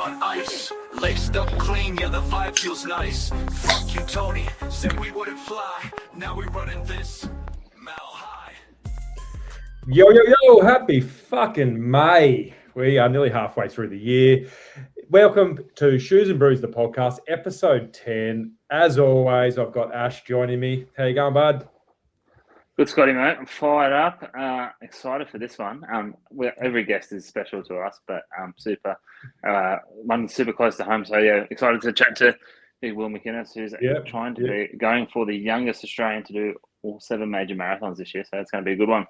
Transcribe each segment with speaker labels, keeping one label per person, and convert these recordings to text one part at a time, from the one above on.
Speaker 1: on ice. Laced up clean, yeah, the vibe feels nice. Fuck you, Tony. Said we wouldn't fly. Now we're running this mile high.
Speaker 2: Yo, yo, yo, happy fucking May. We are nearly halfway through the year. Welcome to Shoes and Brews, the podcast, episode 10. As always, I've got Ash joining me. How you going, bud?
Speaker 3: Good, Scotty, mate. I'm fired up. Excited for this one. Every guest is special to us, but one super close to home. So, yeah, excited to chat to big Will McInnes, who's trying to be going for the youngest Australian to do all 7 major marathons this year. So, it's going to be a good one.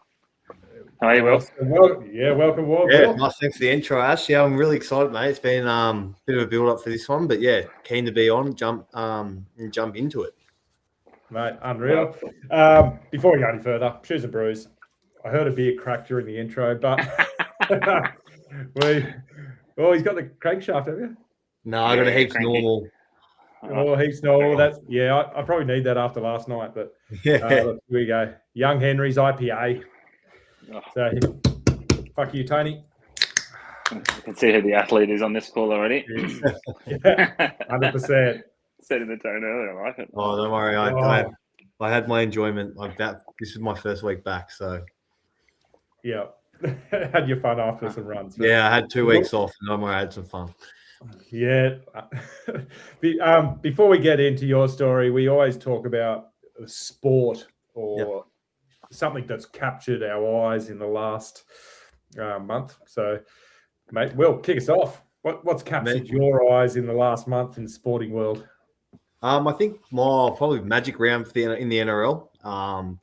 Speaker 3: How are you, Will?
Speaker 2: Welcome, Will.
Speaker 4: Yeah, nice. Thanks for the intro, Ash. Yeah, I'm really excited, mate. It's been a bit of a build-up for this one, but yeah, keen to be on, jump into it.
Speaker 2: Mate, unreal. Before we go any further, Shoes and Brews. I heard a beer crack during the intro, but he's got the crankshaft, have you?
Speaker 4: No, I got a heaps normal.
Speaker 2: Oh, heaps normal. I probably need that after last night, but here we go. Young Henry's IPA. So, fuck you, Tony.
Speaker 3: I can see who the athlete is on this call already.
Speaker 2: 100%.
Speaker 3: Setting the tone earlier, I like it.
Speaker 4: Oh, don't worry. I had my enjoyment. This is my first week back, so.
Speaker 2: Yeah. Had your fun after some runs.
Speaker 4: Yeah, I had 2 weeks off, and I had some fun.
Speaker 2: Yeah. Before we get into your story, we always talk about sport or something that's captured our eyes in the last month. So, mate, Will, kick us off. What's captured your eyes in the last month in the sporting world?
Speaker 4: I think more probably Magic Round in the NRL.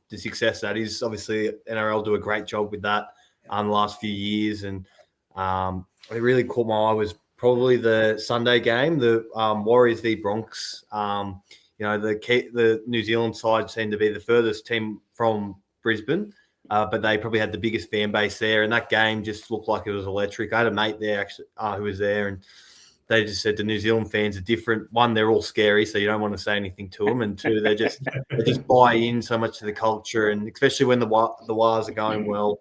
Speaker 4: The success that is, obviously NRL do a great job with that the last few years, and what really caught my eye was probably the Sunday game, the Warriors v Bronx. The New Zealand side seemed to be the furthest team from Brisbane, but they probably had the biggest fan base there, and that game just looked like it was electric. I had a mate there actually who was there, and they just said the New Zealand fans are different. One, they're all scary, so you don't want to say anything to them, and two, they just buy in so much to the culture, and especially when the Wars are going well,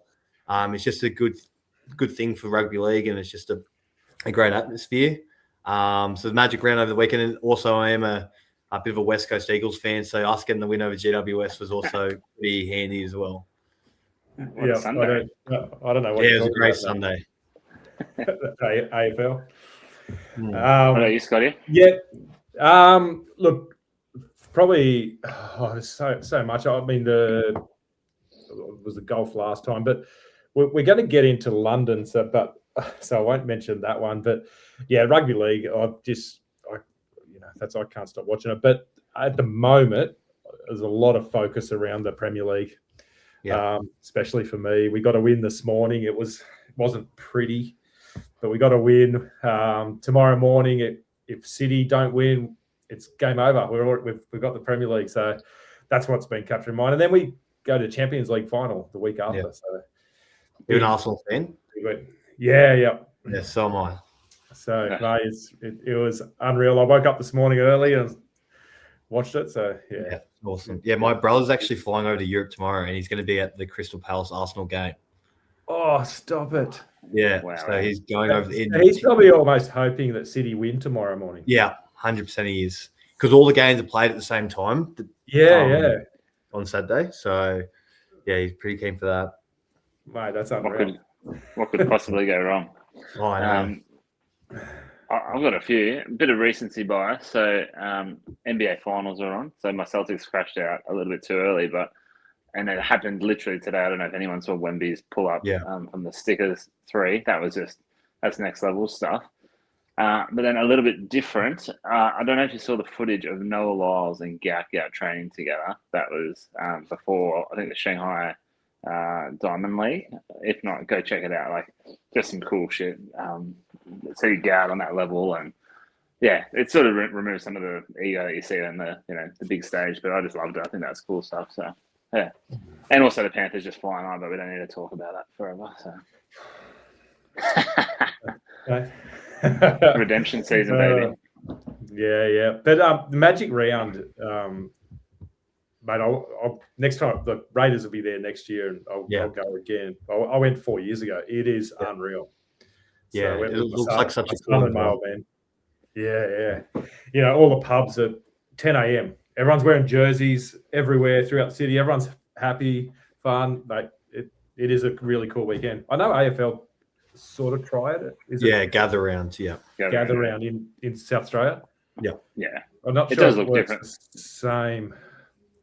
Speaker 4: it's just a good thing for rugby league, and it's just a great atmosphere. So the Magic Round over the weekend, and also I am a bit of a West Coast Eagles fan, so us getting the win over GWS was also pretty handy as well.
Speaker 2: Yeah, Sunday. I don't know what.
Speaker 4: Yeah, it was a great Sunday.
Speaker 2: AFL.
Speaker 3: What about you, Scotty?
Speaker 2: Yeah. Look, probably so much. I mean, it was the golf last time, but we're going to get into London. So I won't mention that one. But yeah, rugby league. I can't stop watching it. But at the moment, there's a lot of focus around the Premier League. Yeah. Especially for me, we got a win this morning. It wasn't pretty, but we got a win. Tomorrow morning, if City don't win, it's game over. We've got the Premier League, so that's what's been capturing mine. And then we go to Champions League final the week after. Yeah. So
Speaker 4: you're an Arsenal fan?
Speaker 2: Yeah.
Speaker 4: Yeah, so am I.
Speaker 2: So it was unreal. I woke up this morning early and watched it. So yeah,
Speaker 4: awesome. Yeah, my brother's actually flying over to Europe tomorrow, and he's going to be at the Crystal Palace Arsenal game.
Speaker 2: Oh, stop it!
Speaker 4: Yeah, wow. So he's going over.
Speaker 2: He's probably almost hoping that City win tomorrow morning.
Speaker 4: Yeah, 100% he is, because all the games are played at the same time. On Saturday. So yeah, he's pretty keen for that.
Speaker 2: Mate, that's unreal.
Speaker 3: What could possibly go wrong?
Speaker 4: Oh, I know.
Speaker 3: I've got a bit of recency bias. So NBA finals are on. So my Celtics crashed out a little bit too early, and it happened literally today. I don't know if anyone saw Wemby's pull up from the Stickers 3. That's next level stuff. But then a little bit different. I don't know if you saw the footage of Noah Lyles and Gauk out training together. That was before, I think, the Shanghai Diamond League. If not, go check it out. Like, just some cool shit. See Gauk on that level, and yeah, it sort of removes some of the ego that you see on the big stage. But I just loved it. I think that's cool stuff. So yeah, and also the Panthers just flying on, but we don't need to talk about that forever. So redemption season, baby.
Speaker 2: Yeah. But the Magic Round, mate, I'll next time the Raiders will be there next year, and I'll go again. I went 4 years ago. It is unreal.
Speaker 4: Yeah,
Speaker 2: So
Speaker 4: it looks like such a
Speaker 2: son
Speaker 4: cool
Speaker 2: and male, man. Yeah. You know, all the pubs at 10 a.m. Everyone's wearing jerseys everywhere throughout the city. Everyone's happy, fun. Like it is a really cool weekend. I know AFL sort of tried it. It
Speaker 4: gather rounds. Yeah,
Speaker 2: gather round in South Australia?
Speaker 3: Yeah.
Speaker 2: I'm not
Speaker 3: It
Speaker 2: sure
Speaker 3: does
Speaker 2: it
Speaker 3: look
Speaker 2: works
Speaker 3: different.
Speaker 2: the same.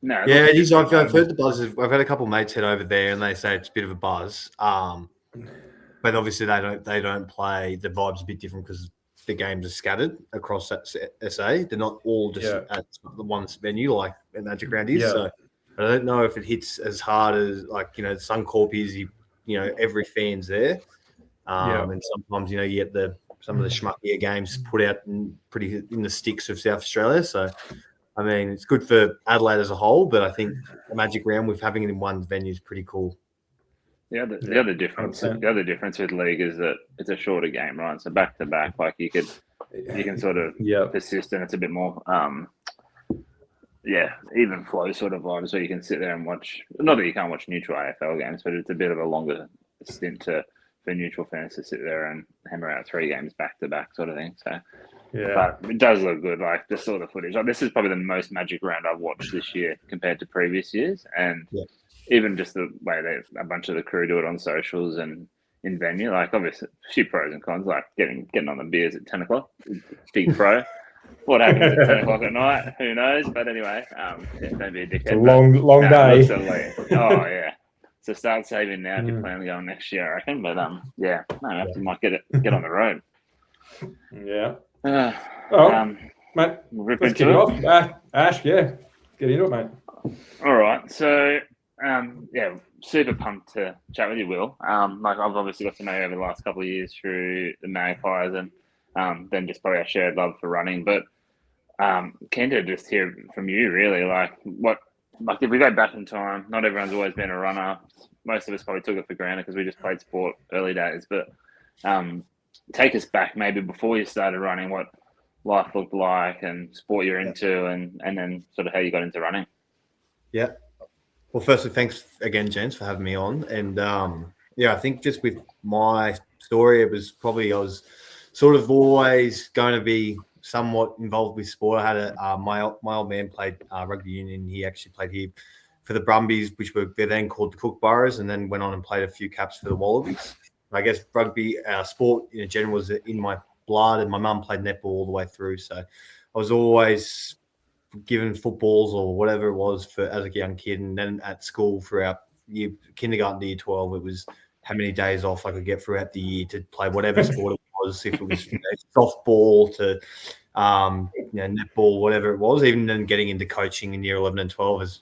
Speaker 3: No.
Speaker 4: Yeah, it is. I've heard the buzz. I've had a couple of mates head over there, and they say it's a bit of a buzz. But obviously they don't play. The vibe's a bit different because the games are scattered across that SA. They're not all just at the one venue like a Magic Round is.
Speaker 2: Yeah.
Speaker 4: So I don't know if it hits as hard as like Suncorp is. Every fan's there. And sometimes you get some of the schmuckier games put out pretty in the sticks of South Australia. So I mean, it's good for Adelaide as a whole, but I think the Magic Round with having it in one venue is pretty cool.
Speaker 3: Yeah, the other difference
Speaker 2: 100%.
Speaker 3: the other difference with league is that it's a shorter game, right? So back to back, like you can sort of persist, and it's a bit more even flow sort of vibes where you can sit there and watch. Not that you can't watch neutral AFL games, but it's a bit of a longer stint for neutral fans to sit there and hammer out 3 games back to back sort of thing. So but it does look good. Like just saw the footage. Like, this is probably the most Magic Round I've watched this year compared to previous years, and even just the way a bunch of the crew do it on socials and in venue. Like obviously, a few pros and cons. Like getting on the beers at 10 o'clock, big pro. What happens at 10 o'clock at night? Who knows? But anyway, don't be a dickhead.
Speaker 2: It's a long day.
Speaker 3: Oh yeah. So start saving now if you plan on going next year, I reckon. But you might get on the road.
Speaker 2: Yeah. Mate,
Speaker 3: rip
Speaker 2: let's
Speaker 3: into
Speaker 2: kick it off. Ash, get into it, mate.
Speaker 3: All right. So, super pumped to chat with you, Will. Like I've obviously got to know you over the last couple of years through the Magpies and then just probably our shared love for running. But keen to just hear from you, really. Like if we go back in time, not everyone's always been a runner. Most of us probably took it for granted because we just played sport early days. But take us back maybe before you started running, what life looked like and sport you're into, and then sort of how you got into running.
Speaker 4: Yeah. Well, firstly, thanks again, gents, for having me on. And I think just with my story, it was probably I was sort of always going to be somewhat involved with sport. I had my old man played rugby union. He actually played here for the Brumbies, which were then called the Kookaburras, and then went on and played a few caps for the Wallabies. I guess rugby, sport in general, was in my blood, and my mum played netball all the way through. So I was always given footballs or whatever it was as a young kid. And then at school throughout kindergarten to year 12, it was how many days off I could get throughout the year to play whatever sport it was, if it was softball to netball, whatever it was, even then getting into coaching in year 11 and 12 as,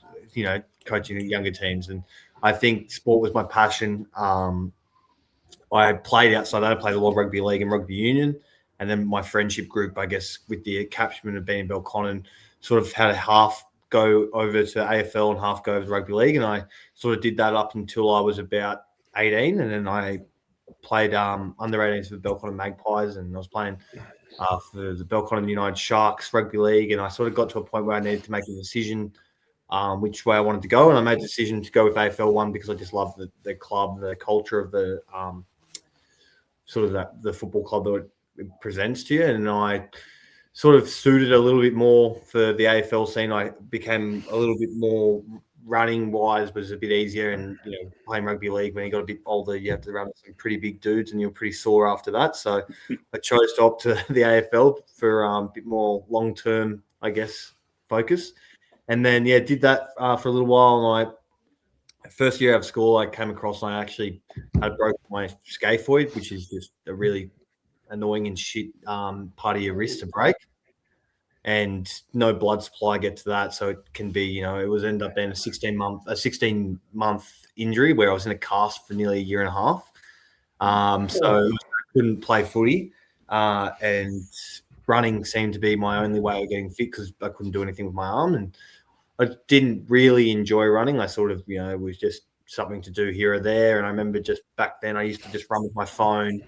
Speaker 4: coaching younger teams. And I think sport was my passion. I played outside. I played a lot of rugby league and rugby union. And then my friendship group, I guess, with the attachment of being in Belconnen, sort of had a half go over to AFL and half go over to rugby league. And I sort of did that up until I was about 18. And then I played under 18s for the Belconnen Magpies. And I was playing for the Belconnen United Sharks rugby league. And I sort of got to a point where I needed to make a decision which way I wanted to go. And I made the decision to go with AFL 1 because I just love the club, the culture of the the football club that it presents to you. And I sort of suited a little bit more for the AFL scene. I became a little bit more running wise, was a bit easier. And, playing rugby league, when you got a bit older, you have to run with some pretty big dudes and you're pretty sore after that. So I chose to opt to the AFL for a bit more long-term, I guess, focus. And then, did that for a little while. And first year out of school, I came across and I actually had broken my scaphoid, which is just a really annoying and shit part of your wrist to break. And no blood supply get to that. So it can be, it was ended up being a 16-month injury where I was in a cast for nearly a year and a half. So I couldn't play footy. And running seemed to be my only way of getting fit because I couldn't do anything with my arm. And I didn't really enjoy running. I sort of, it was just something to do here or there. And I remember just back then, I used to just run with my phone.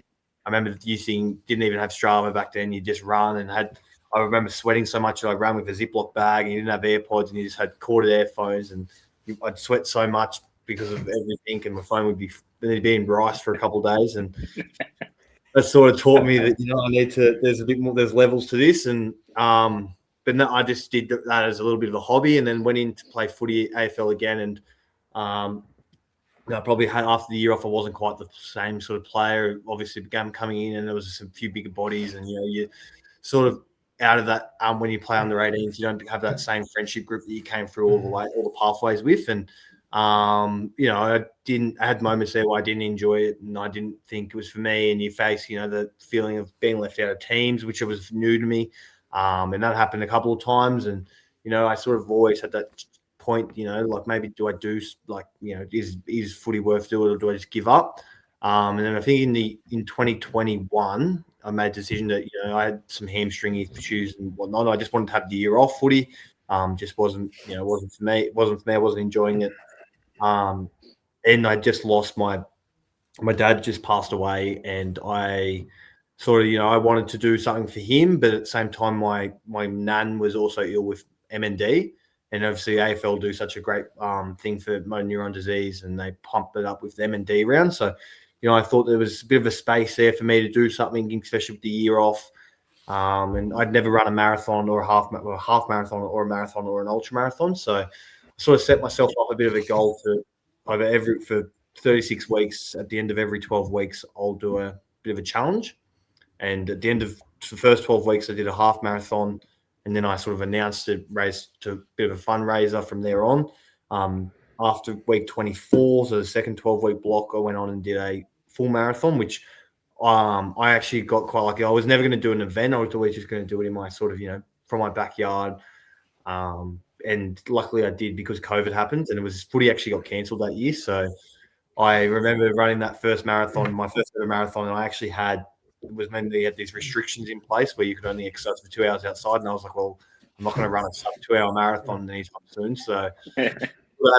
Speaker 4: I remember didn't even have Strava back then. You just run and I remember sweating so much that I ran with a Ziploc bag and you didn't have AirPods and you just had corded earphones and I'd sweat so much because of everything and my phone would be in rice for a couple of days. And that sort of taught me that, I need to, there's a bit more, there's levels to this. And, but no, I just did that as a little bit of a hobby, and then went in to play footy AFL again. And, I probably had, after the year off, I wasn't quite the same sort of player. Obviously began coming in, and there was a few bigger bodies, and, you sort of out of that, when you play under 18s, you don't have that same friendship group that you came through all the pathways with. And, I had moments there where I didn't enjoy it, and I didn't think it was for me. And you face, the feeling of being left out of teams, which was new to me. And that happened a couple of times. And, I sort of always had that point, like, maybe do I do, like, is footy worth doing, or do I just give up? And then I think in 2021, I made a decision that, I had some hamstring issues and whatnot. I just wanted to have the year off footy. Just wasn't for me. It wasn't for me. I wasn't enjoying it. And I just lost my dad just passed away, and I sort of, I wanted to do something for him, but at the same time, my nan was also ill with MND, and obviously AFL do such a great thing for motor neuron disease, and they pump it up with MND round. So, I thought there was a bit of a space there for me to do something, especially with the year off. And I'd never run a marathon or a half marathon or a marathon or an ultra marathon. So I sort of set myself up a bit of a goal for 36 weeks. At the end of every 12 weeks, I'll do a bit of a challenge. And at the end of the first 12 weeks, I did a half marathon. And then I sort of announced it, raised to a bit of a fundraiser from there on. After week 24, so the second 12-week block, I went on and did a full marathon, which I actually got quite lucky. I was never going to do an event. I was always just going to do it in my sort of, from my backyard. And luckily I did, because COVID happened, and footy actually got cancelled that year. So I remember running that first marathon, my first ever marathon, and I actually had these restrictions in place where you could only exercise for 2 hours outside. And I was like, well, I'm not going to run a sub 2 hour marathon anytime soon. So I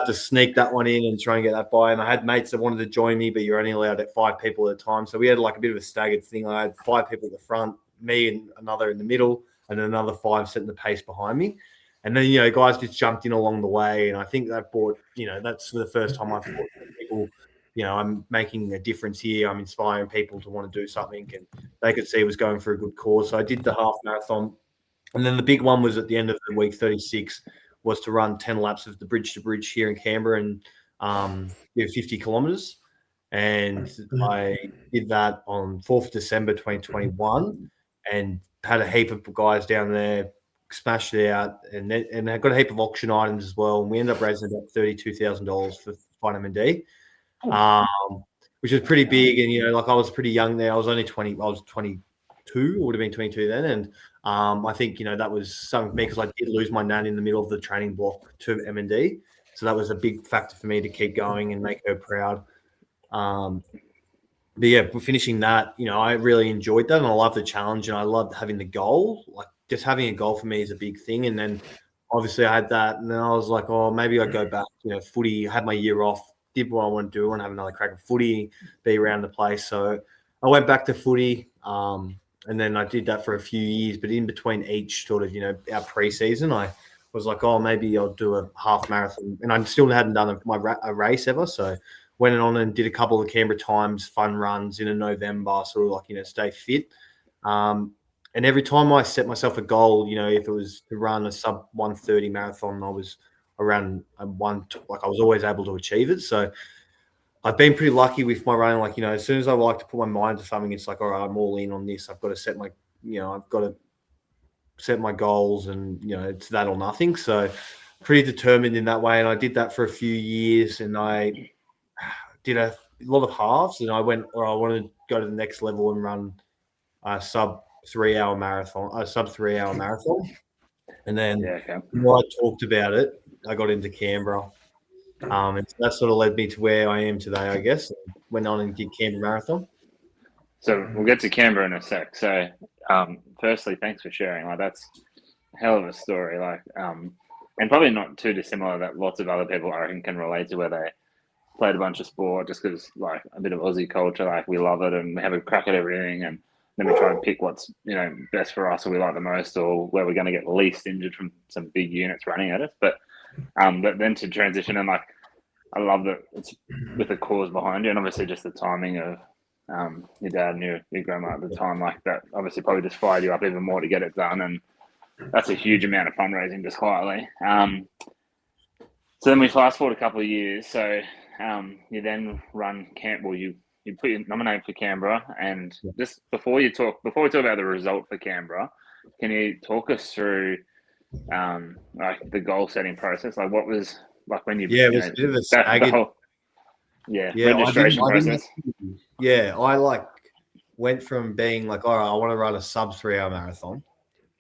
Speaker 4: had to sneak that one in and try and get that by. And I had mates that wanted to join me, but you're only allowed at 5 people at a time. So we had like a bit of a staggered thing. I had 5 people at the front, me and another in the middle, and then another 5 setting the pace behind me. And then, guys just jumped in along the way. And I think that brought, that's the first time I thought people, I'm making a difference here. I'm inspiring people to want to do something, and they could see it was going for a good cause. So I did the half marathon. And then the big one was at the end of the week 36 was to run 10 laps of the bridge to bridge here in Canberra, and 50 kilometres. And I did that on 4th December 2021, and had a heap of guys down there, smashed it out, and I got a heap of auction items as well. And we ended up raising about $32,000 for Fight M&D, which was pretty big. And, like, I was pretty young there. I was only 20. I was 22, or would have been 22 then. And I think, that was something for me, because I did lose my nan in the middle of the training block to M&D. So that was a big factor for me to keep going and make her proud. But yeah, finishing that, I really enjoyed that, and I love the challenge, and I loved having the goal. Like, just having a goal for me is a big thing. And then obviously I had that, and then I was like, oh, maybe I'd go back, footy, had my year off, did what I want to do, and have another crack at footy, be around the place. So I went back to footy, and then I did that for a few years. But in between each sort of, our pre-season, I was like, oh, maybe I'll do a half marathon. And I still hadn't done a race ever. So went on and did a couple of Canberra Times fun runs in November, sort of like, stay fit. And every time I set myself a goal, if it was to run a sub 130 marathon, I was around I was always able to achieve it. So I've been pretty lucky with my running. Like, as soon as I like to put my mind to something, it's like, all right, I'm all in on this. I've got to set my goals, and, it's that or nothing. So pretty determined in that way. And I did that for a few years, and I did a lot of halves, and I wanted to go to the next level and run a sub 3 hour marathon. And then when I talked about it, I got into Canberra. And that sort of led me to where I am today, I guess. Went on and did Canberra Marathon.
Speaker 3: So we'll get to Canberra in a sec. So firstly, thanks for sharing. Like, that's a hell of a story. Like, and probably not too dissimilar that lots of other people, I reckon, can relate to, where they played a bunch of sport just because, like, a bit of Aussie culture, like, we love it and we have a crack at everything, and then we try and pick what's, best for us, or we like the most, or where we're going to get least injured from some big units running at us. But then to transition, and, like, I love that it's with a cause behind you, and obviously just the timing of your dad and your grandma at the time, like that obviously probably just fired you up even more to get it done, and that's a huge amount of fundraising just quietly. So then we fast forward a couple of years. So you then run camp. Well, you put your nominate for Canberra, and just before we talk about the result for Canberra, can you talk us through like the goal setting process? Like what was like when you
Speaker 4: it was a bit of a staggered.
Speaker 3: Registration process.
Speaker 4: I like went from being like, all right, I want to run a sub 3 hour marathon.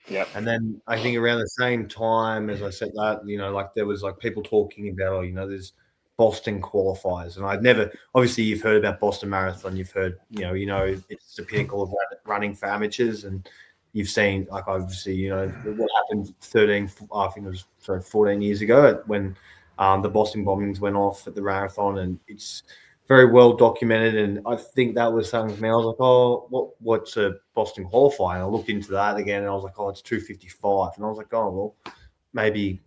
Speaker 3: Yep.
Speaker 4: And then I think around the same time as I said that, like there was like people talking about, there's Boston qualifiers. And I'd never, obviously you've heard about Boston Marathon. You've heard, it's the pinnacle of running for amateurs. And you've seen like, obviously, what happened 14 years ago when the Boston bombings went off at the marathon, and it's very well documented. And I think that was something for me. I was like, oh, what's a Boston qualifier? And I looked into that again, and I was like, oh, it's 2:55. And I was like, oh, well, maybe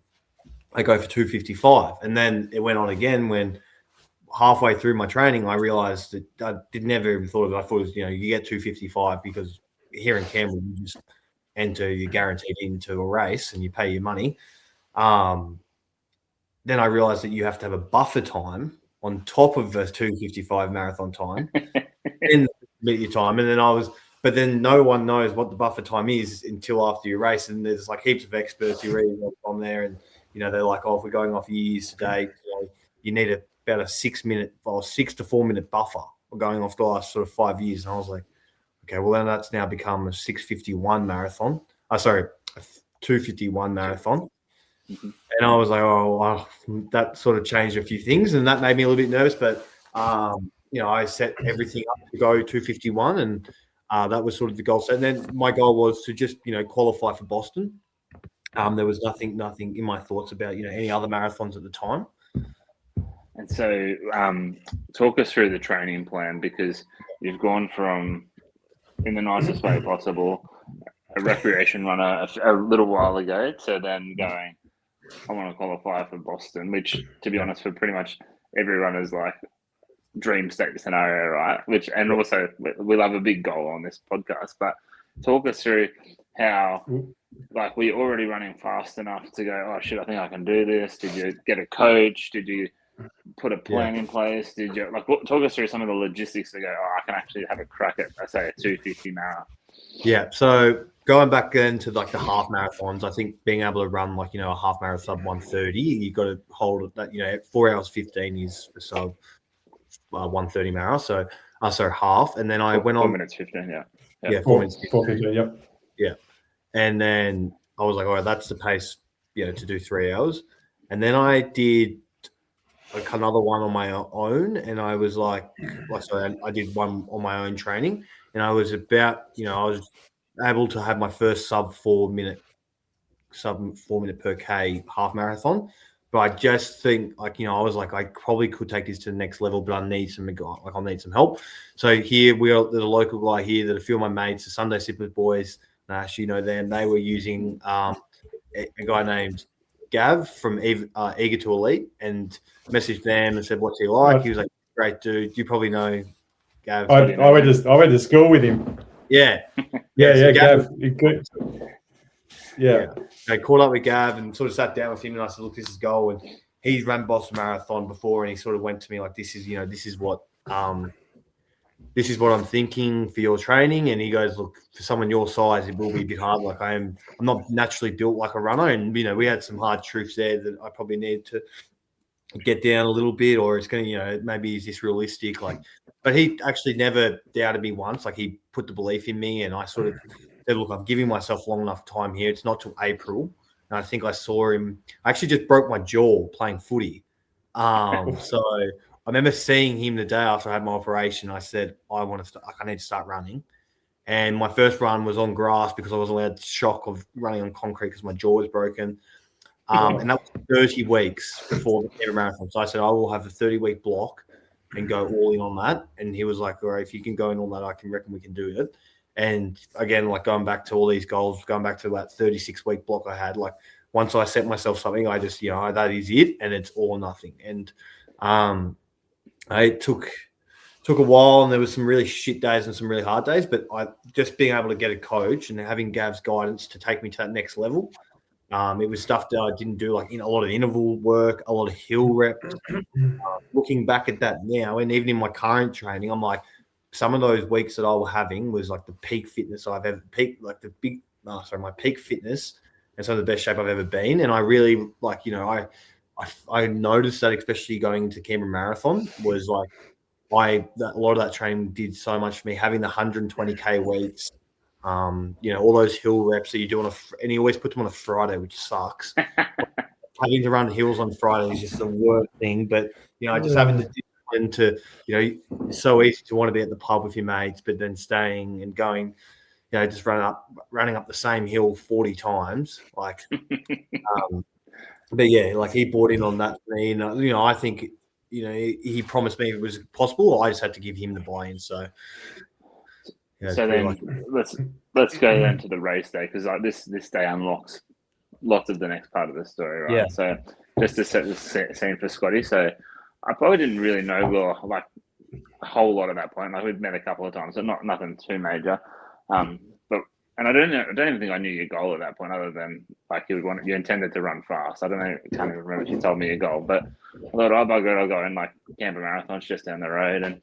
Speaker 4: I go for 2:55. And then it went on again when halfway through my training, I realized that I never even thought of it. I thought it was, you get 2:55 because here in Canberra, you just enter, you're guaranteed into a race and you pay your money. Then I realized that you have to have a buffer time on top of the 2:55 marathon time and meet your time. And then but then no one knows what the buffer time is until after your race. And there's like heaps of experts who read on there, and they're like, oh, if we're going off years today, you need about a 6 to 4 minute buffer. We're going off the last sort of 5 years. And I was like, okay, well then that's now become a 6:51 marathon. A 2:51 marathon. Mm-hmm. And I was like, that sort of changed a few things, and that made me a little bit nervous. But I set everything up to go 2:51, and that was sort of the goal. So then my goal was to just qualify for Boston. There was nothing in my thoughts about any other marathons at the time.
Speaker 3: And so, talk us through the training plan, because you've gone from, in the nicest way possible, a recreation runner a little while ago to then going, I want to qualify for Boston, which, to be honest, for pretty much every runner's like dream state scenario, right? And also we love a big goal on this podcast. But talk us through how, like, were you already running fast enough to go, oh shit, I think I can do this? Did you get a coach? Did you put a plan in place? Did you talk us through some of the logistics to go, oh, I can actually have a crack at, say, a 2:50 marathon?
Speaker 4: Yeah. So going back then to like the half marathons, I think being able to run like, a half marathon 1:30, you got to hold it that, 4 hours 15 is a sub 1:30 marathon. So half. And then I went on
Speaker 3: 4 minutes 15. Yeah.
Speaker 4: 4 minutes
Speaker 2: 15. Yep.
Speaker 4: Yeah. And then I was like, all right, that's the pace, to do 3 hours. And then I did like another one on my own. And I was like, I did one on my own training, and I was about, I was able to have my first sub 4 minute per K half marathon. But I just think I was like, I probably could take this to the next level, but I'll need some help. So here there's a local guy here that a few of my mates, the Sunday Sippers boys, Ash, them, they were using a guy named Gav from Eager to Elite, and messaged them and said, what's he like? He was like, great dude. You probably know Gav.
Speaker 2: I went to school with him.
Speaker 4: Yeah.
Speaker 2: Yeah,
Speaker 4: Gav.
Speaker 2: Yeah.
Speaker 4: I caught up with Gav and sort of sat down with him, and I said, look, this is goal. And he's run Boston Marathon before, and he sort of went to me like, this is what I'm thinking for your training. And he goes, look, for someone your size, it will be a bit hard. Like I'm not naturally built like a runner. And, we had some hard truths there that I probably need to get down a little bit, or it's going to, maybe is this realistic? But he actually never doubted me once. Like he put the belief in me, and I sort of said, look, I'm giving myself long enough time here. It's not till April. And I think I saw him, I actually just broke my jaw playing footy. So I remember seeing him the day after I had my operation. I said, I need to start running. And my first run was on grass because I wasn't allowed the shock of running on concrete because my jaw was broken. And that was 30 weeks before the Canberra Marathon. So I said, I will have a 30-week block and go all in on that. And he was like, all right, if you can go in on that, I can reckon we can do it. And again, like going back to all these goals, going back to that 36-week block I had, like once I set myself something, I just, that is it, and it's all or nothing. And it took took a while, and there was some really shit days and some really hard days. But I just being able to get a coach and having Gav's guidance to take me to that next level. It was stuff that I didn't do, like in a lot of interval work, a lot of hill reps. Looking back at that now, and even in my current training, I'm like, some of those weeks that I was having was like the peak fitness I've ever my peak fitness and some of the best shape I've ever been. And I really like, I noticed that, especially going into Canberra Marathon, was like a lot of that training did so much for me. Having the 120K weeks, all those hill reps that you do and you always put them on a Friday, which sucks. Having to run hills on Friday is just the worst thing. But just having the discipline to, it's so easy to want to be at the pub with your mates, but then staying and going, just running up the same hill 40 times, like. But yeah, like he bought in on that for me, and I think he promised me it was possible. I just had to give him the buy-in. So,
Speaker 3: so then let's go then to the race day, because like this day unlocks lots of the next part of the story, right?
Speaker 4: Yeah.
Speaker 3: So just to set the scene for Scotty, so I probably didn't really know Will like a whole lot at that point. Like we'd met a couple of times, so nothing too major. And I don't even think I knew your goal at that point, other than like you intended to run fast. I can't even remember if you told me your goal, but I thought, I'll go and like Canberra Marathon's just down the road, and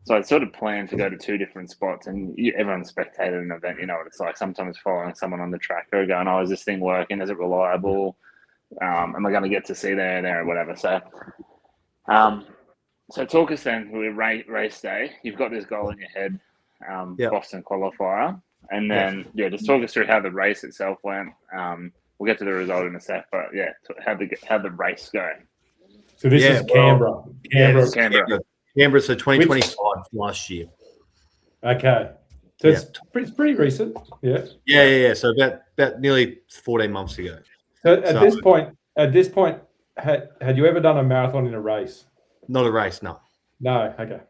Speaker 3: so I sort of planned to go to two different spots, and everyone's spectated an event. You know what it's like. Sometimes following someone on the track or going, "Oh, is this thing working? Is it reliable? Am I going to get to see there or whatever?" So, so talk us then. We're race day. You've got this goal in your head, Boston qualifier. And then, just talk us through how the race itself went. We'll get to the result in a sec, but how'd the race go?
Speaker 2: So this is Canberra.
Speaker 4: Canberra, so 2025 last year.
Speaker 2: Okay. So it's pretty recent. Yeah.
Speaker 4: Yeah. So about nearly 14 months ago.
Speaker 2: So at this point, had you ever done a marathon in a race?
Speaker 4: Not a race, no.
Speaker 2: No, okay.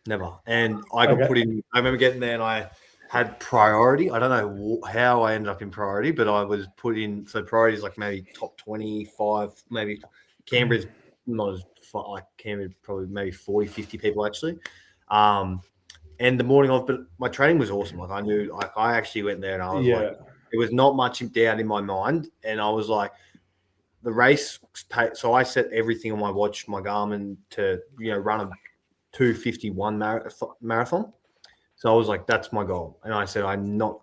Speaker 4: Never. And I got put in, I remember getting there and I had priority. I don't know how I ended up in priority, but I was put in. So priority is like maybe top 25, maybe Canberra's not as far, like Canberra, probably maybe 40, 50 people actually. And the morning of, but my training was awesome. Like I knew, like I actually went there and I was like, there was not much doubt in my mind. And I was like, the race, so I set everything on my watch, my Garmin to, run a 2:51 marathon. So I was like, that's my goal. And I said, I'm not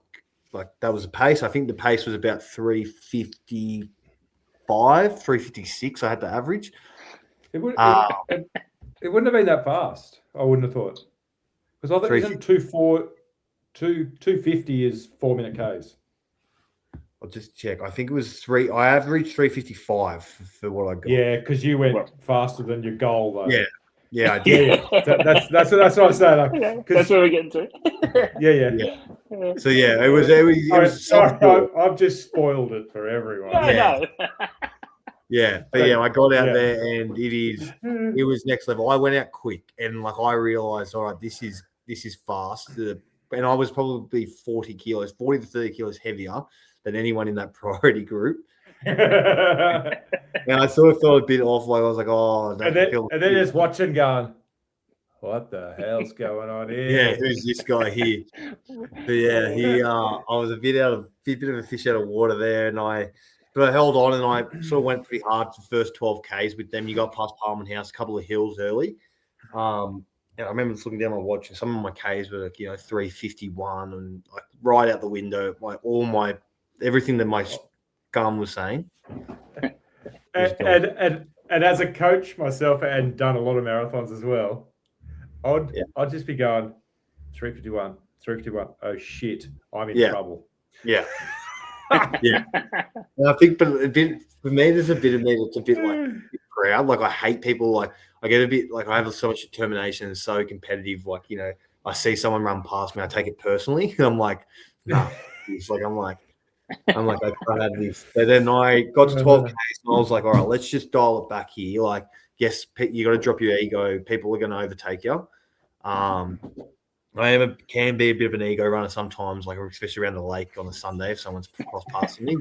Speaker 4: like, that was the pace. I think the pace was about 3:55, 3:56. I had to average.
Speaker 2: It wouldn't have been that fast. I wouldn't have thought. Because I think isn't 250 is 4-minute Ks.
Speaker 4: I'll just check. I think it was I averaged 3:55 for what I got.
Speaker 2: Yeah, because you went faster than your goal though.
Speaker 4: Yeah, I did.
Speaker 2: That's what I'm saying. Like,
Speaker 3: that's where we're getting to.
Speaker 2: Yeah.
Speaker 4: So it was.
Speaker 2: Sorry, I've just spoiled it for everyone.
Speaker 3: No.
Speaker 4: Yeah, but I got out there and it was next level. I went out quick and like I realized, all right, this is fast. And I was probably 40 to 30 kilos heavier than anyone in that priority group. And I sort of felt a bit off. Like I was like, oh,
Speaker 2: and then just watching, going, what the hell's going on here?
Speaker 4: Yeah, who's this guy here? But I was a bit of a fish out of water there, but I held on and I sort of went pretty hard for the first 12 Ks with them. You got past Parliament House, a couple of hills early. And I remember just looking down my watch and some of my Ks were like, 3:51 and like right out the window, like everything that my gum was saying.
Speaker 2: And as a coach myself and done a lot of marathons as well, I'd just be going 3:51. Oh shit, I'm in trouble.
Speaker 4: Yeah. Yeah. And I think, but for me, there's a bit of me that's a bit like proud. Like I hate people. Like I get a bit like I have so much determination and so competitive. Like I see someone run past me, I take it personally, and I'm like, nah. It's like I'm like I can't have this. But then I got to 12 Ks and I was like, all right, let's just dial it back here. Like, yes, you got to drop your ego. People are going to overtake you. I can be a bit of an ego runner sometimes, like especially around the lake on a Sunday if someone's cross passing me.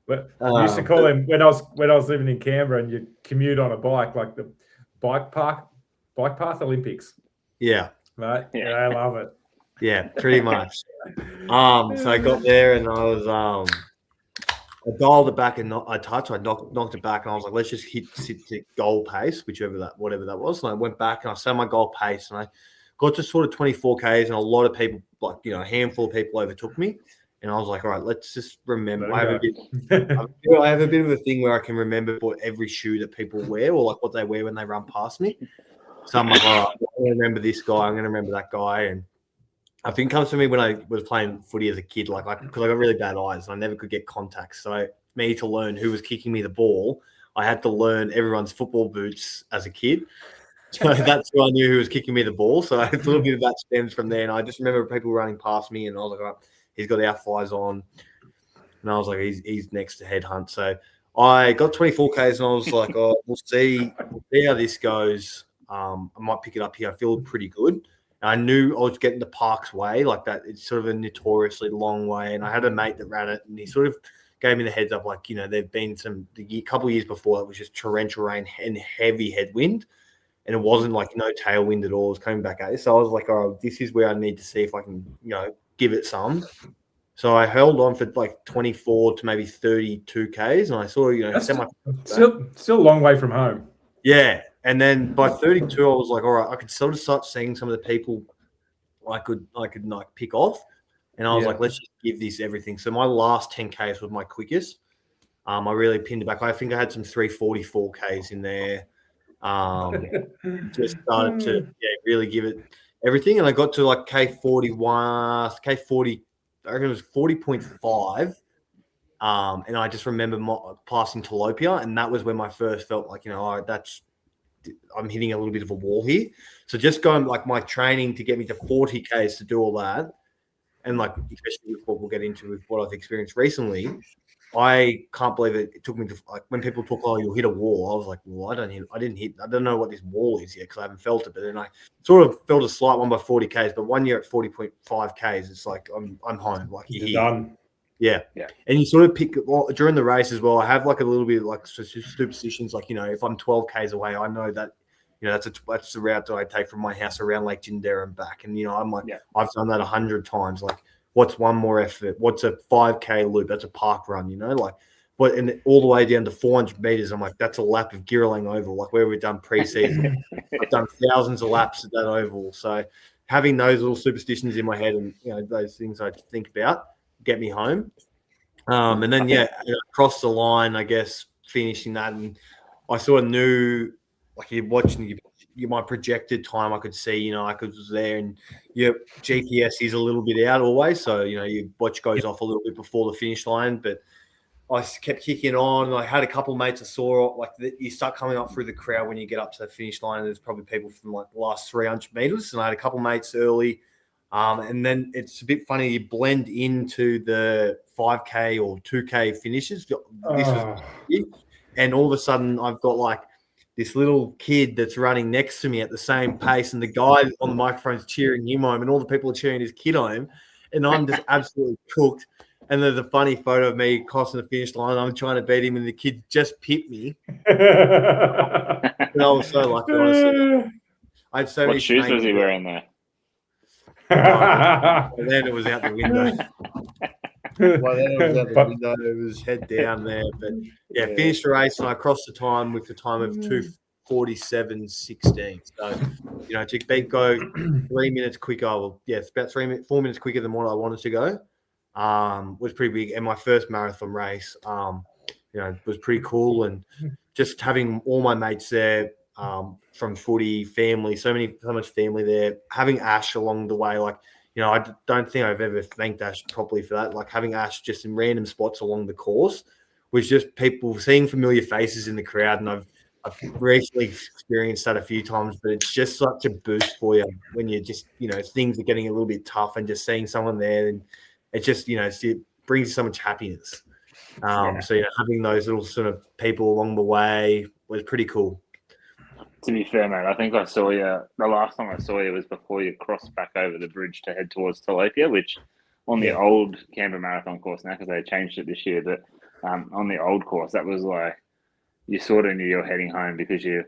Speaker 2: But I used to call him when I was living in Canberra and you commute on a bike, like the bike park Bike Path Olympics,
Speaker 4: Yeah.
Speaker 2: right?
Speaker 3: Yeah.
Speaker 2: I love it.
Speaker 4: Yeah, pretty much. So I got there and I was I dialed it back and I knocked it back and I was like, let's just sit to goal pace, whatever that was. And I went back and I set my goal pace and I got to sort of 24 Ks and a lot of people, like, a handful of people overtook me. And I was like, all right, let's just remember. I have a bit of a thing where I can remember every shoe that people wear or like what they wear when they run past me. So I'm like, all right, I'm going to remember this guy. I'm going to remember that guy. And I think it comes to me when I was playing footy as a kid, because I got really bad eyes and I never could get contacts. So to learn who was kicking me the ball, I had to learn everyone's football boots as a kid. So that's who I knew who was kicking me the ball. So a little bit of that stems from there. And I just remember people running past me and I was like, all right, he's got our flies on. And I was like, he's next to headhunt. So I got 24 Ks and I was like, oh, we'll see how this goes. I might pick it up here. I feel pretty good. And I knew I was getting the Parks Way, like that. It's sort of a notoriously long way. And I had a mate that ran it and he sort of gave me the heads up, like, there've been a couple of years before, it was just torrential rain and heavy headwind. And it wasn't like no tailwind at all. It was coming back at it. So I was like, oh, this is where I need to see if I can, give it some. So I held on for like 24 to maybe 32 Ks. And I saw,
Speaker 2: still a long way from home.
Speaker 4: Yeah. And then by 32, I was like, all right, I could sort of start seeing some of the people I could like pick off. And I was like, let's just give this everything. So my last 10 Ks was my quickest. I really pinned it back. I think I had some 344 Ks in there. Just started to really give it everything. And I got to like K41, K40, I reckon it was 40.5. And I just remember passing Tilapia. And that was when I first felt like, all right, I'm hitting a little bit of a wall here. So just going like my training to get me to 40 Ks to do all that. And like, especially with what we'll get into with what I've experienced recently, I can't believe it took me to, like, when people talk, oh, you'll hit a wall. I was like, well, I don't know what this wall is yet because I haven't felt it. But then I sort of felt a slight one by 40 Ks, but 1 year at 40.5 Ks, it's like I'm home. Like
Speaker 2: you're done.
Speaker 4: Yeah. And you sort of pick during the race as well. I have like a little bit of like superstitions. Like, if I'm 12 Ks away, I know that, that's the route that I take from my house around Lake Jindabyne and back. And, I'm like, I've done that 100 times. Like, what's one more effort? What's a 5K loop? That's a park run, and all the way down to 400 meters, I'm like, that's a lap of Girlang Oval, like where we've done pre-season. I've done thousands of laps at that oval. So having those little superstitions in my head and, those things I think about get me home. And then, across the line, I guess, finishing that. And I sort of knew, like, you're watching my projected time, I could see, I was there, and your GPS is a little bit out always. So, your watch goes off a little bit before the finish line. But I kept kicking on. I had a couple of mates I saw, like, you start coming up through the crowd when you get up to the finish line. And there's probably people from like the last 300 meters. And I had a couple of mates early. And then it's a bit funny, you blend into the 5K or 2K finishes. And all of a sudden, I've got like this little kid that's running next to me at the same pace, and the guy on the microphone's cheering him home, and all the people are cheering his kid home, and I'm just absolutely cooked. And there's a funny photo of me crossing the finish line. I'm trying to beat him, and the kid just pipped me. And I was so lucky, honestly. I had so
Speaker 3: what
Speaker 4: many
Speaker 3: shoes was he wearing there?
Speaker 4: And then it was out the window. It was head down there. But finished the race and I crossed the time with the time of 2:47.16. So, to go 3 minutes quicker. Well, it's about 4 minutes quicker than what I wanted to go. Was pretty big. And my first marathon race, was pretty cool. And just having all my mates there, from footy, family, so much family there. Having Ash along the way, like, I don't think I've ever thanked Ash properly for that. Like, having Ash just in random spots along the course was just people seeing familiar faces in the crowd. And I've recently experienced that a few times, but it's just such a boost for you when you just, things are getting a little bit tough and just seeing someone there, and it just, it brings you so much happiness. So, having those little sort of people along the way was pretty cool.
Speaker 3: To be fair, mate, I think I saw you. The last time I saw you was before you crossed back over the bridge to head towards Tilapia, which on the old Canberra Marathon course now, because they changed it this year, but on the old course, that was like you sort of knew you were heading home because you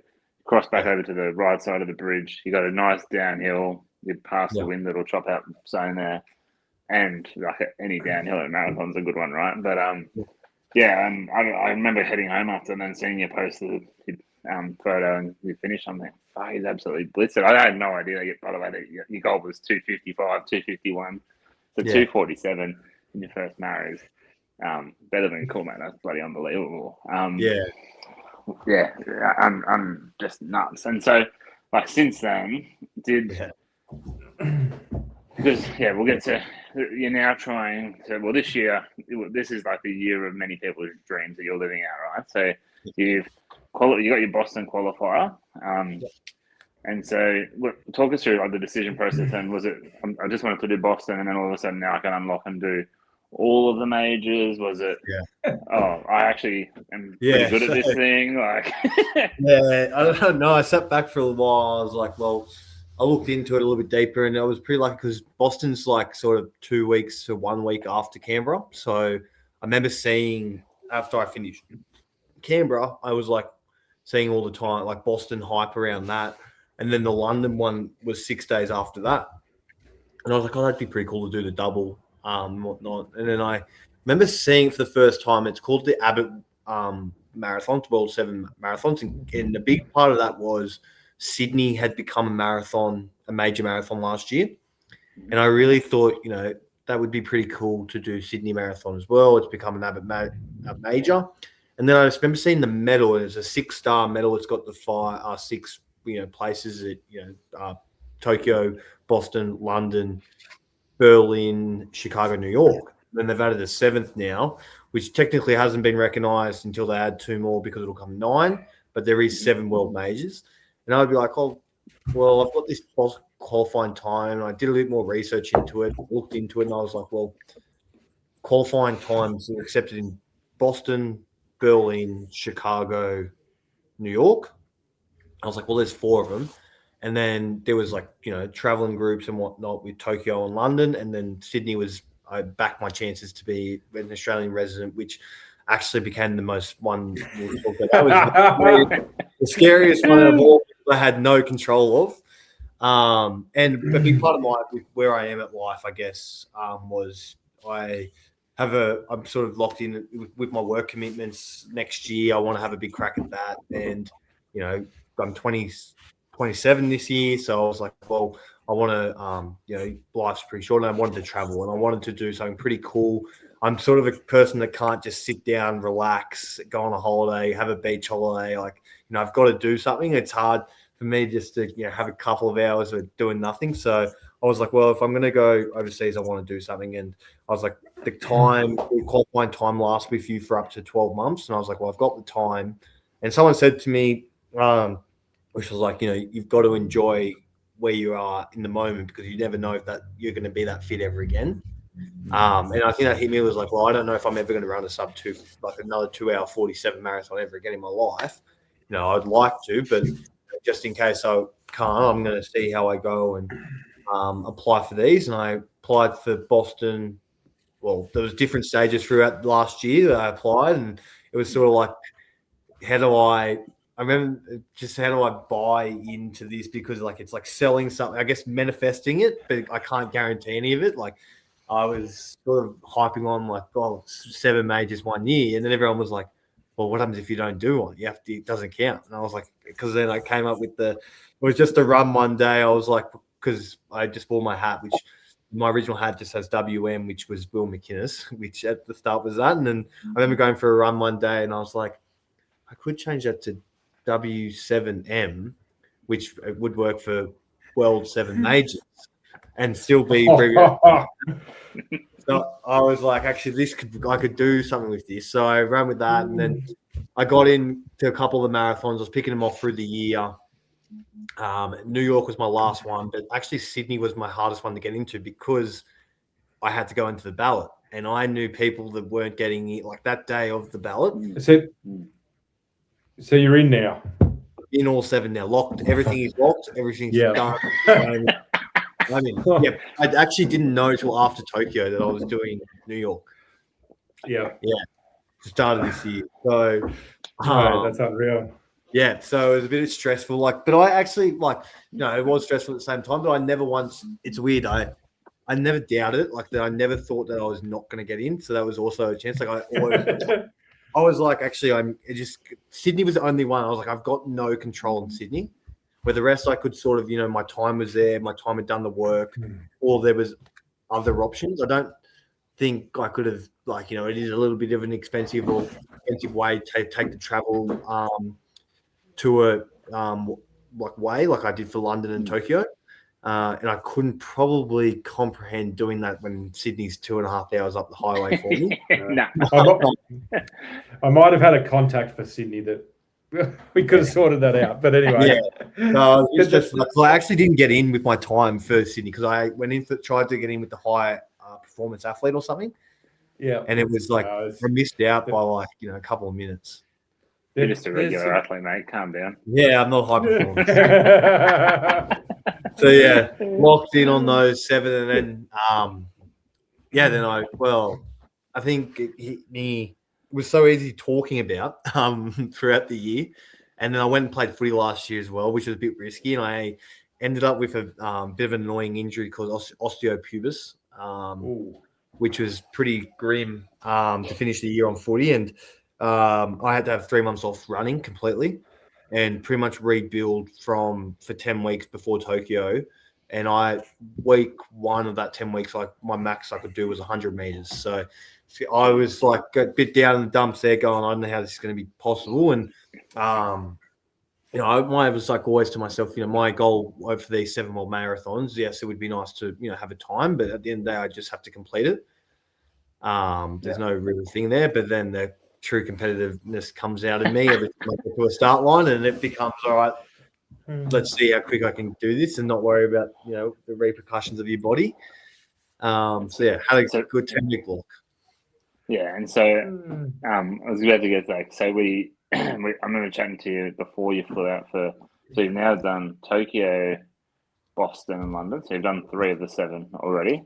Speaker 3: cross back over to the right side of the bridge. You got a nice downhill. You pass the wind that'll chop out zone there, and like any downhill at a marathon's a good one, right? But I remember heading home after and then seeing you post the photo and you finished something. Oh, he's absolutely blitzed. I had no idea. By the way, that your goal was 255, 251, so 247 in your first marathon. Better than cool, mate. That's bloody unbelievable. I'm just nuts. And so, like, since then, because we'll get to. You're now trying to. Well, this year, this is like the year of many people's dreams that you're living out, right? So you got your Boston qualifier. And so, talk us through like the decision process. And was it? I just wanted to do Boston, and then all of a sudden now I can unlock and do all of the majors. Was it? Yeah. Oh, I actually am pretty good at this thing. Like,
Speaker 4: I don't know. I sat back for a little while. I was like, well, I looked into it a little bit deeper, and I was pretty lucky because Boston's like sort of 2 weeks to 1 week after Canberra. So I remember seeing after I finished Canberra, I was like seeing all the time like Boston hype around that. And then the London one was 6 days after that. And I was like, oh, that'd be pretty cool to do the double and whatnot. And then I remember seeing for the first time, it's called the Abbott Marathon, World 7 Marathons. And the big part of that was Sydney had become a major marathon last year. And I really thought, that would be pretty cool to do Sydney Marathon as well. It's become an Abbott major. And then I just remember seeing the medal. It's a 6-star medal. It's got the 6 places at Tokyo, Boston, London, Berlin, Chicago, New York. Then they've added a 7th now, which technically hasn't been recognised until they add 2 more because it'll come 9. But there is 7 world majors, and I'd be like, oh, well, I've got this qualifying time. And I did a little more research into it, looked into it, and I was like, well, qualifying times are accepted in Boston, Berlin, Chicago, New York. I was like, well, there's 4 of them. And then there was traveling groups and whatnot with Tokyo and London. And then Sydney I backed my chances to be an Australian resident, which actually became the most one. That was the scariest one of all I had no control of. And a big part of where I am at life, I guess, was I'm sort of locked in with my work commitments next year. I want to have a big crack at that. And, I'm 27 this year. So I was like, well, I want to, life's pretty short, and I wanted to travel, and I wanted to do something pretty cool. I'm sort of a person that can't just sit down, relax, go on a holiday, have a beach holiday. Like, I've got to do something. It's hard for me just to, have a couple of hours of doing nothing. So I was like, well, if I'm going to go overseas, I want to do something. And I was like, the qualifying time lasts with you for up to 12 months. And I was like, well, I've got the time. And someone said to me, which was like, you've got to enjoy where you are in the moment, because you never know if that you're going to be that fit ever again. And I think that hit me, was like, well, I don't know if I'm ever going to run a sub 2, like another 2-hour 47 marathon ever again in my life. I'd like to, but just in case I can't, I'm going to see how I go and apply for these. And I applied for Boston. Well, there was different stages throughout last year that I applied, and it was sort of like, how do I buy into this? Because it's like selling something, I guess, manifesting it, but I can't guarantee any of it. Like, I was sort of hyping on 7 majors 1 year, and then everyone was like, well, what happens if you don't do one? It doesn't count. And I was like, because then I came up with it was just a run one day. I was like, because I just wore my hat, which my original hat just has WM, which was Will McInnes, which at the start was that. And then I remember going for a run one day, and I was like, I could change that to W7M, which would work for World 7 Majors, and still be So I was like, actually, I could do something with this. So I ran with that, and then I got into a couple of the marathons. I was picking them off through the year. New York was my last one, but actually Sydney was my hardest one to get into, because I had to go into the ballot, and I knew people that weren't getting it like that day of the ballot.
Speaker 2: So you're in now?
Speaker 4: In all 7 now, locked. Everything is locked. Everything's done. I actually didn't know until after Tokyo that I was doing New York.
Speaker 2: Yeah.
Speaker 4: Started this year. So
Speaker 2: that's unreal.
Speaker 4: Yeah, so it was a bit stressful. Like, but I actually it was stressful at the same time. But I never once. It's weird. I never doubted it. Like that, I never thought that I was not going to get in. So that was also a chance. Like I was like, actually, Sydney was the only one. I was like, I've got no control in Sydney. Where the rest, I could sort of, my time was there. My time had done the work, or there was other options. I don't think I could have, it is a little bit of an expensive way to take the travel to a way like I did for London and Tokyo. And I couldn't probably comprehend doing that when Sydney's 2.5 hours up the highway for me.
Speaker 3: No.
Speaker 2: I might have had a contact for Sydney that we could have sorted that out. But anyway.
Speaker 4: Yeah. No, I actually didn't get in with my time for Sydney because I went in tried to get in with the high performance athlete or something.
Speaker 2: Yeah.
Speaker 4: And it was like I missed out by a couple of minutes.
Speaker 3: You're just a regular athlete, mate. Calm down.
Speaker 4: Yeah, I'm not high performance. So yeah, locked in on those 7, and then I think it was so easy talking about throughout the year, and then I went and played footy last year as well, which was a bit risky, and I ended up with a bit of an annoying injury called osteopubis, which was pretty grim to finish the year on footy, and I had to have 3 months off running completely and pretty much rebuild for 10 weeks before Tokyo. And week 1 of that 10 weeks, like my max I could do was 100 meters. So I was like a bit down in the dumps there going, I don't know how this is going to be possible. And, I was like always to myself, my goal for these 7 World Marathons, yes, it would be nice to, have a time, but at the end of the day, I just have to complete it. There's no real thing there, but then the true competitiveness comes out of me every time I get to a start line, and it becomes all right. Let's see how quick I can do this and not worry about the repercussions of your body. Had a good 10-week block.
Speaker 3: Yeah, and so I was glad to get that. So I remember chatting to you before you flew out so you've now done Tokyo, Boston, and London. So you've done 3 of the 7 already.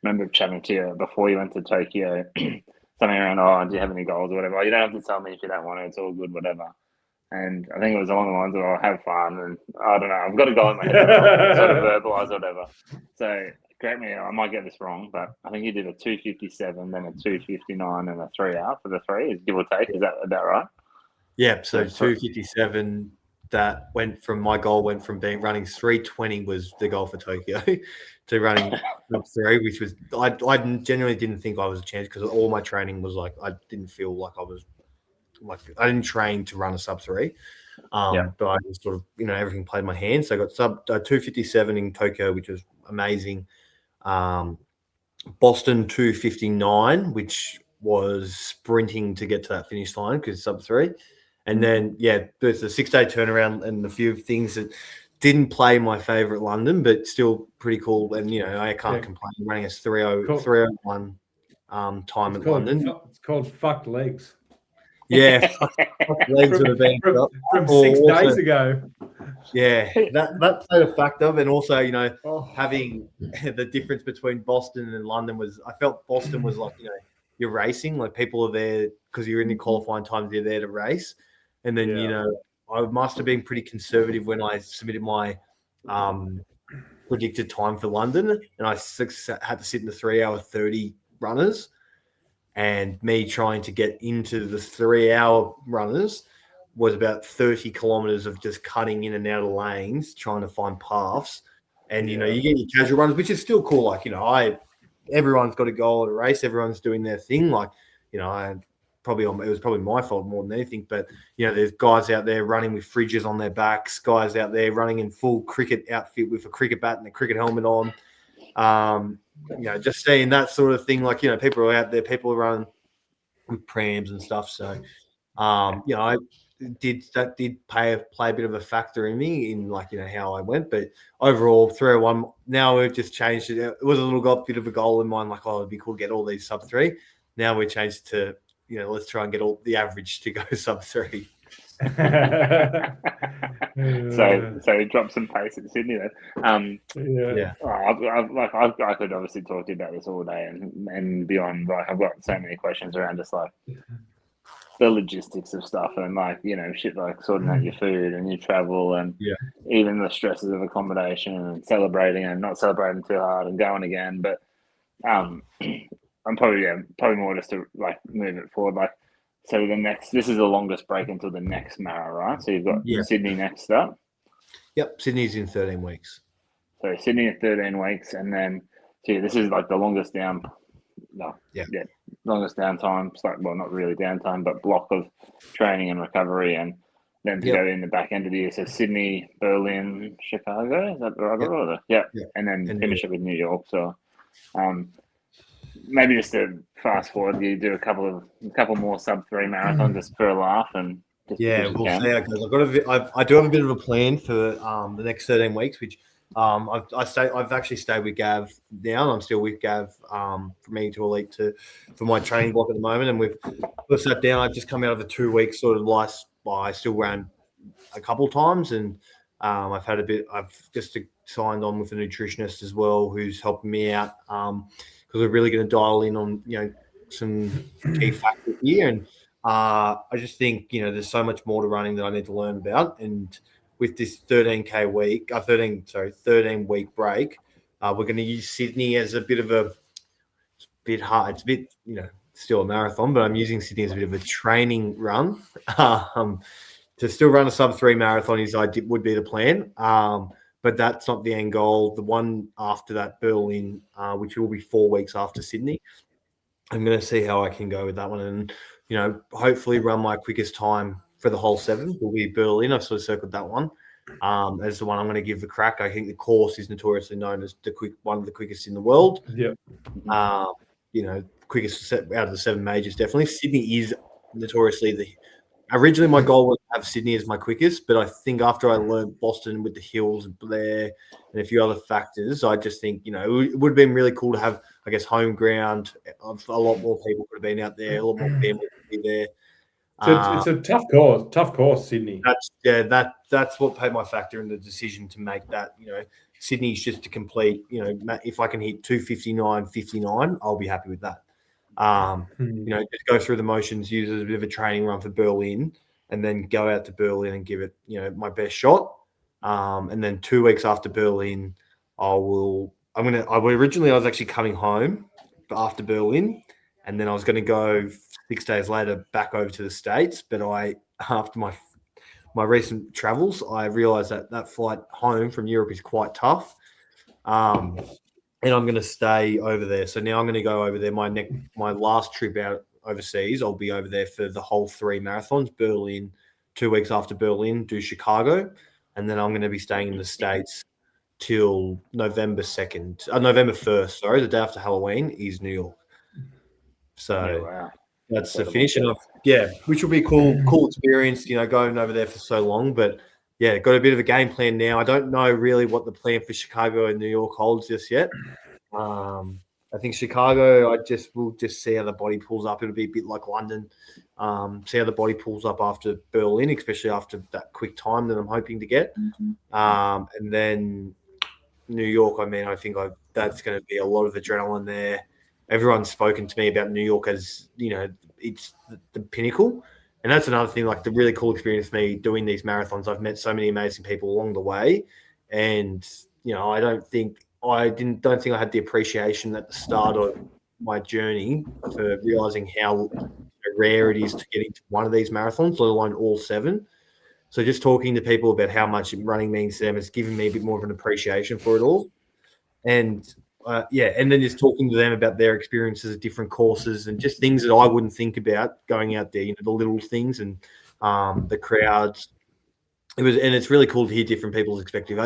Speaker 3: Remember chatting to you before you went to Tokyo, something around, do you have any goals or whatever? You don't have to tell me if you don't want to. It's all good, whatever. And I think it was along the lines of, I'll have fun. And I don't know. I've got a goal in my head that I'll sort of verbalize or whatever. So correct me, I might get this wrong, but I think you did a 2:57, then a 2:59, and a 3 hour for the 3, give or take. Is that about right?
Speaker 4: Yeah. So 2:57. That went from running 3:20 was the goal for Tokyo to running 3, which was I genuinely didn't think I was a chance because all my training was like I didn't feel like I was I didn't train to run a sub 3, but I just sort of everything played in my hands. So I got 2:57 in Tokyo, which was amazing. Boston 2:59, which was sprinting to get to that finish line because sub 3. And then, there's a 6-day turnaround and a few things that didn't play my favorite London, but still pretty cool. And, I can't complain running a 3:01 time at London.
Speaker 2: It's called fucked legs.
Speaker 4: Yeah. Legs would have been
Speaker 2: from 6 days ago.
Speaker 4: Yeah, that played a factor. And also, having the difference between Boston and London I felt Boston was like, you're racing, like people are there because you're in the qualifying times, you're there to race. And then, I must have been pretty conservative when I submitted my predicted time for London. And I had to sit in the 3-hour 30 runners. And me trying to get into the 3-hour runners was about 30 kilometers of just cutting in and out of lanes, trying to find paths. And, you get your casual runners, which is still cool. Like, everyone's got a goal at a race. Everyone's doing their thing. Like, it was probably my fault more than anything. But, there's guys out there running with fridges on their backs, guys out there running in full cricket outfit with a cricket bat and a cricket helmet on. Just seeing that sort of thing. Like, people are out there, people are running with prams and stuff. So, I did play a bit of a factor in me in how I went. But overall, 3:01. Now we've just changed it. It was a bit of a goal in mind, like, it'd be cool to get all these sub 3. Now we changed to let's try and get all the average to go sub 3.
Speaker 3: So drop some pace at Sydney then. I could obviously talk to you about this all day and beyond. Like, I've got so many questions around just like the logistics of stuff and like, you know, shit like sorting out your food and your travel and even the stresses of accommodation and celebrating and not celebrating too hard and going again. But I'm probably more just to like move it forward. Like, so this is the longest break until the next marathon, right? So you've got Sydney next up.
Speaker 4: Yep, Sydney's in 13 weeks.
Speaker 3: So Sydney at 13 weeks, and then this is like the longest longest downtime. Well, not really downtime, but block of training and recovery, and then to go in the back end of the year. So Sydney, Berlin, Chicago. Is that the right order? Yeah, and then finish it with New York. So, maybe just to fast forward, you do a couple more sub-3 marathons just for a laugh, and
Speaker 4: we'll see how it goes. I do have a bit of a plan for the next 13 weeks, which I've actually stayed with Gav now, and I'm still with Gav from Meeting to Elite for my training block at the moment, and we've sat down. I've just come out of a 2 week sort of life. I still ran a couple times, and I've just signed on with a nutritionist as well, who's helping me out because we're really going to dial in on some key factors here, and I just think there's so much more to running that I need to learn about, and with this 13 week break, we're going to use Sydney as a bit hard. It's a bit, still a marathon, but I'm using Sydney as a bit of a training run. To still run a sub-3 marathon would be the plan. But that's not the end goal. The one after that, Berlin, which will be 4 weeks after Sydney, I'm going to see how I can go with that one, and hopefully run my quickest time for the whole 7 will be Berlin. I've sort of circled that one as the one I'm going to give the crack. I think the course is notoriously known as one of the quickest in the world.
Speaker 2: Yeah.
Speaker 4: Quickest out of the 7 majors, definitely. Sydney is notoriously originally my goal was to have Sydney as my quickest, but I think after I learned Boston with the hills and Blair and a few other factors, I just think, it would have been really cool to have, I guess, home ground. A lot more people could have been out there, a lot more families could be there.
Speaker 2: It's a tough course, Sydney.
Speaker 4: That's what played my factor in the decision to make that. Sydney's just to complete. If I can hit 2:59.59, I'll be happy with that. Just go through the motions, use it as a bit of a training run for Berlin, and then go out to Berlin and give it, my best shot. And then 2 weeks after Berlin, originally I was actually coming home after Berlin, and then I was going to go 6 days later back over to the States. But after my recent travels, I realized that flight home from Europe is quite tough. And I'm going to stay over there. So now I'm going to go over there. My last trip out overseas, I'll be over there for the whole 3 marathons. Berlin, 2 weeks after Berlin, do Chicago. And then I'm going to be staying in the States till November 1st, sorry, the day after Halloween is New York. So that's the finish. And which will be a cool experience, going over there for so long. But got a bit of a game plan now. I don't know really what the plan for Chicago and New York holds just yet. I think Chicago, we'll just see how the body pulls up. It'll be a bit like London. See how the body pulls up after Berlin, especially after that quick time that I'm hoping to get. And then New York, I think that's going to be a lot of adrenaline there. Everyone's spoken to me about New York as, it's the pinnacle. And that's another thing, like the really cool experience for me doing these marathons. I've met so many amazing people along the way. And, I don't think I had the appreciation at the start of my journey for realizing how rare it is to get into one of these marathons, let alone all 7. So just talking to people about how much running means to them has given me a bit more of an appreciation for it all. And and then just talking to them about their experiences at different courses and just things that I wouldn't think about going out there, the little things and the crowds. It's really cool to hear different people's perspective.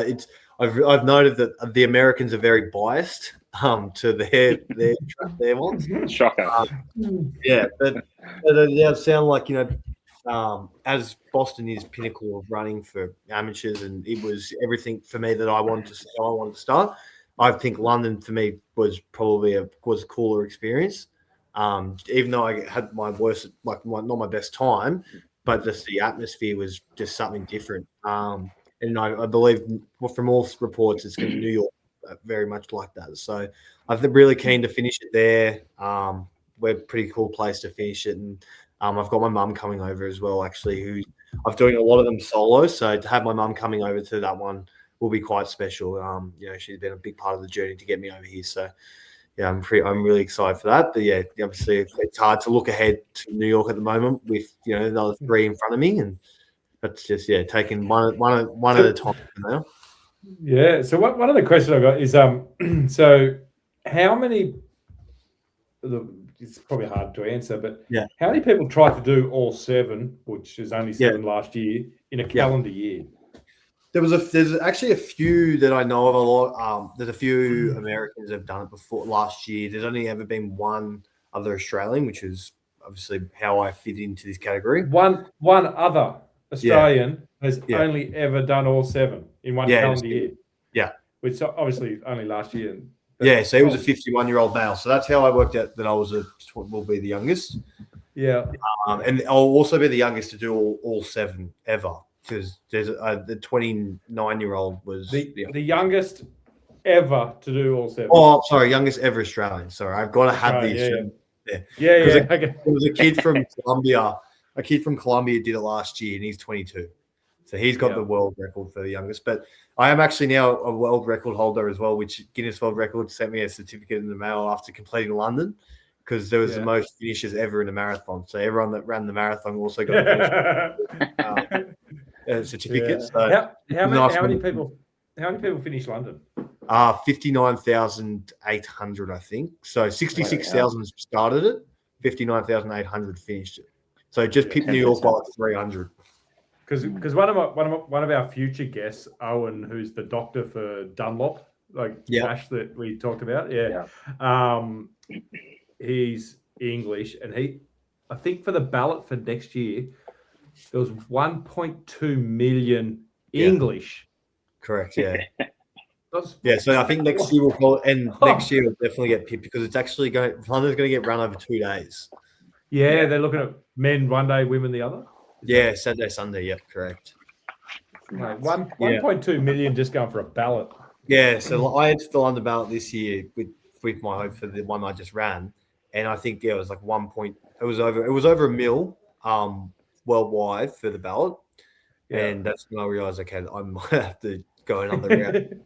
Speaker 4: I've noted that the Americans are very biased to their ones.
Speaker 3: Shocker.
Speaker 4: But it sound like as Boston is pinnacle of running for amateurs, and it was everything for me that I wanted to start. I think London for me was probably a cooler experience, even though I had my worst, not my best time, but just the atmosphere was just something different. And I believe from all reports, it's going to New York very much like that. So I'm really keen to finish it there. We're a pretty cool place to finish it, and I've got my mum coming over as well, actually, who I'm doing a lot of them solo. So to have my mum coming over to that one will be quite special. She's been a big part of the journey to get me over here. So yeah, I'm really excited for that. But yeah, obviously it's hard to look ahead to New York at the moment with another 3 in front of me, and that's just taking one at a time now.
Speaker 2: Yeah. So one of the questions I got is so how many? It's probably hard to answer, but how many people tried to do all 7, which is only 7 last year, in a calendar year?
Speaker 4: There's actually a few that I know of a lot. There's a few Americans that have done it before last year. There's only ever been one other Australian, which is obviously how I fit into this category.
Speaker 2: One other Australian has only ever done all 7 in one calendar year.
Speaker 4: Yeah.
Speaker 2: Which obviously only last year.
Speaker 4: So he was a 51-year-old male. So that's how I worked out that I will be the youngest.
Speaker 2: Yeah.
Speaker 4: And I'll also be the youngest to do all 7 ever. Because there's the 29-year-old was
Speaker 2: the youngest ever to do all 7.
Speaker 4: Oh, sorry, youngest ever Australian. Sorry, I've got to have these.
Speaker 2: Okay.
Speaker 4: There was a kid from Colombia. A kid from Colombia did it last year, and he's 22. So he's got the world record for the youngest. But I am actually now a world record holder as well, which Guinness World Record sent me a certificate in the mail after completing London, because there was the most finishes ever in a marathon. So everyone that ran the marathon also got a certificate. So
Speaker 2: how many people finished London?
Speaker 4: 59,800, I think. So 66,000 started it, 59,800 finished it. So just picked New York by like 300.
Speaker 2: Because one of our future guests, Owen, who's the doctor for Dunlop, Ash that we talked about, he's English, and I think for the ballot for next year, there was 1.2 million English.
Speaker 4: Correct. Yeah. So I think next year next year we'll definitely get picked because it's actually London's going to get run over 2 days.
Speaker 2: Yeah, they're looking at men one day, women the other.
Speaker 4: Saturday, Sunday. Yep, correct.
Speaker 2: Mate, 1.2 million just going for a ballot.
Speaker 4: Yeah, so I had to fill on the ballot this year with my hope for the one I just ran, and I think it was like it was over a mil worldwide for the ballot, and that's when I realized I might have to go another round.